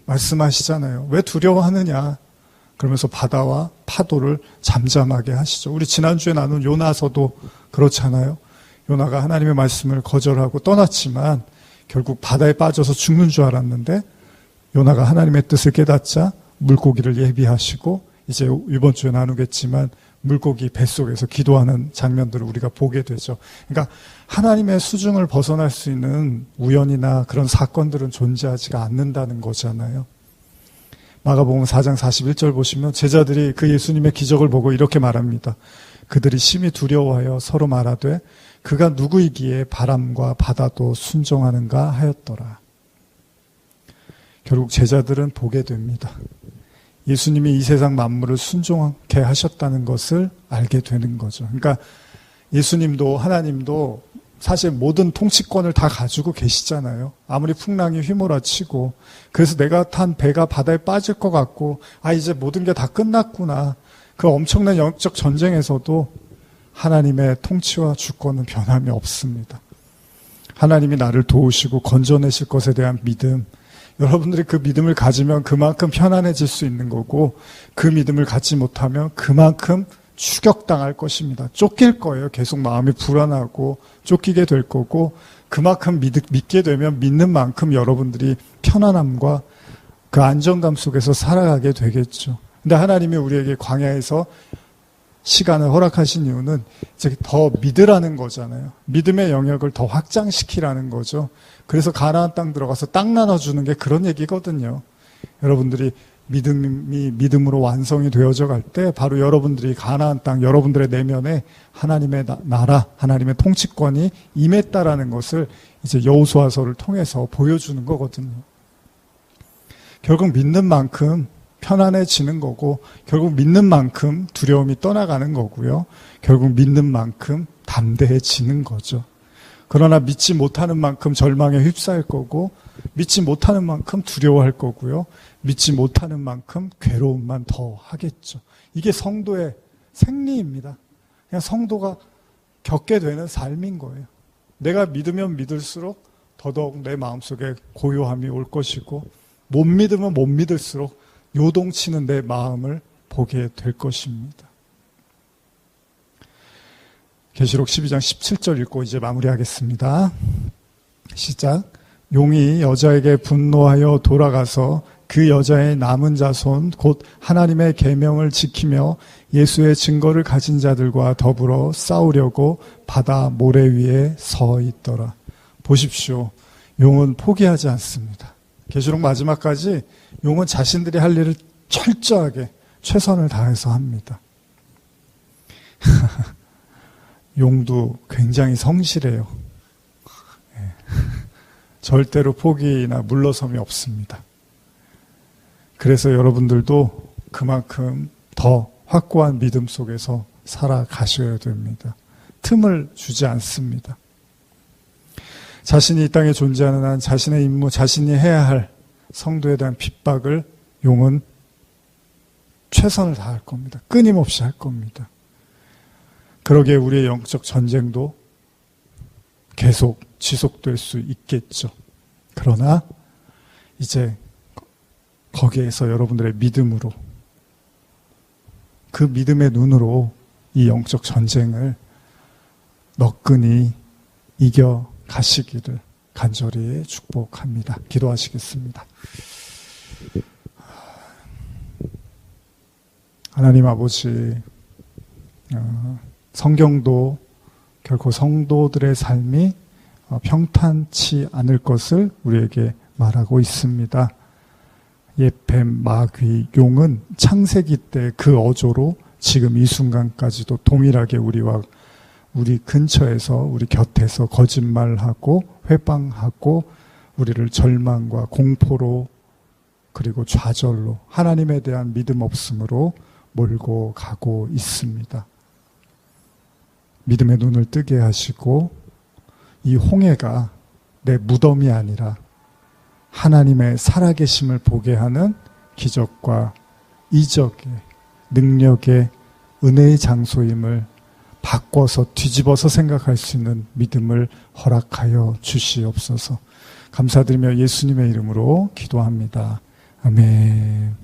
말씀하시잖아요. 왜 두려워하느냐? 그러면서 바다와 파도를 잠잠하게 하시죠. 우리 지난주에 나눈 요나서도 그렇잖아요. 요나가 하나님의 말씀을 거절하고 떠났지만 결국 바다에 빠져서 죽는 줄 알았는데 요나가 하나님의 뜻을 깨닫자 물고기를 예비하시고 이제 이번 주에 나누겠지만 물고기 뱃속에서 기도하는 장면들을 우리가 보게 되죠. 그러니까 하나님의 수중을 벗어날 수 있는 우연이나 그런 사건들은 존재하지가 않는다는 거잖아요. 마가복음 4장 41절 보시면 제자들이 그 예수님의 기적을 보고 이렇게 말합니다. 그들이 심히 두려워하여 서로 말하되 그가 누구이기에 바람과 바다도 순종하는가 하였더라. 결국 제자들은 보게 됩니다. 예수님이 이 세상 만물을 순종하게 하셨다는 것을 알게 되는 거죠. 그러니까 예수님도 하나님도 사실 모든 통치권을 다 가지고 계시잖아요. 아무리 풍랑이 휘몰아치고, 그래서 내가 탄 배가 바다에 빠질 것 같고, 이제 모든 게 다 끝났구나. 그 엄청난 영적 전쟁에서도 하나님의 통치와 주권은 변함이 없습니다. 하나님이 나를 도우시고 건져내실 것에 대한 믿음, 여러분들이 그 믿음을 가지면 그만큼 편안해질 수 있는 거고, 그 믿음을 갖지 못하면 그만큼 추격당할 것입니다. 쫓길 거예요. 계속 마음이 불안하고 쫓기게 될 거고, 그만큼 믿게 되면 믿는 만큼 여러분들이 편안함과 그 안정감 속에서 살아가게 되겠죠. 근데 하나님이 우리에게 광야에서 시간을 허락하신 이유는 이제 더 믿으라는 거잖아요. 믿음의 영역을 더 확장시키라는 거죠. 그래서 가나안 땅 들어가서 땅 나눠주는 게 그런 얘기거든요. 여러분들이 믿음이 믿음으로 완성이 되어져 갈 때 바로 여러분들이 가나안 땅, 여러분들의 내면에 하나님의 나라, 하나님의 통치권이 임했다라는 것을 이제 여호수아서를 통해서 보여주는 거거든요. 결국 믿는 만큼 편안해지는 거고, 결국 믿는 만큼 두려움이 떠나가는 거고요. 결국 믿는 만큼 담대해지는 거죠. 그러나 믿지 못하는 만큼 절망에 휩싸일 거고, 믿지 못하는 만큼 두려워할 거고요. 믿지 못하는 만큼 괴로움만 더 하겠죠. 이게 성도의 생리입니다. 그냥 성도가 겪게 되는 삶인 거예요. 내가 믿으면 믿을수록 더더욱 내 마음속에 고요함이 올 것이고, 못 믿으면 못 믿을수록 요동치는 내 마음을 보게 될 것입니다. 계시록 12장 17절 읽고 이제 마무리하겠습니다. 시작. 용이 여자에게 분노하여 돌아가서 그 여자의 남은 자손 곧 하나님의 계명을 지키며 예수의 증거를 가진 자들과 더불어 싸우려고 바다 모래 위에 서 있더라. 보십시오. 용은 포기하지 않습니다. 계시록 마지막까지 용은 자신들이 할 일을 철저하게 최선을 다해서 합니다. 용도 굉장히 성실해요. 절대로 포기나 물러섬이 없습니다. 그래서 여러분들도 그만큼 더 확고한 믿음 속에서 살아가셔야 됩니다. 틈을 주지 않습니다. 자신이 이 땅에 존재하는 한 자신의 임무, 자신이 해야 할 성도에 대한 핍박을 용은 최선을 다할 겁니다. 끊임없이 할 겁니다. 그러기에 우리의 영적 전쟁도 계속 지속될 수 있겠죠. 그러나 이제 거기에서 여러분들의 믿음으로, 그 믿음의 눈으로 이 영적 전쟁을 너끈히 이겨 가시기를 간절히 축복합니다. 기도하시겠습니다. 하나님 아버지, 성경도 결코 성도들의 삶이 평탄치 않을 것을 우리에게 말하고 있습니다. 옛뱀, 마귀, 용은 창세기 때 그 어조로 지금 이 순간까지도 동일하게 우리 근처에서, 우리 곁에서 거짓말하고 회방하고 우리를 절망과 공포로, 그리고 좌절로, 하나님에 대한 믿음 없음으로 몰고 가고 있습니다. 믿음의 눈을 뜨게 하시고 이 홍해가 내 무덤이 아니라 하나님의 살아계심을 보게 하는 기적과 이적의 능력의 은혜의 장소임을 바꿔서 뒤집어서 생각할 수 있는 믿음을 허락하여 주시옵소서. 감사드리며 예수님의 이름으로 기도합니다. 아멘.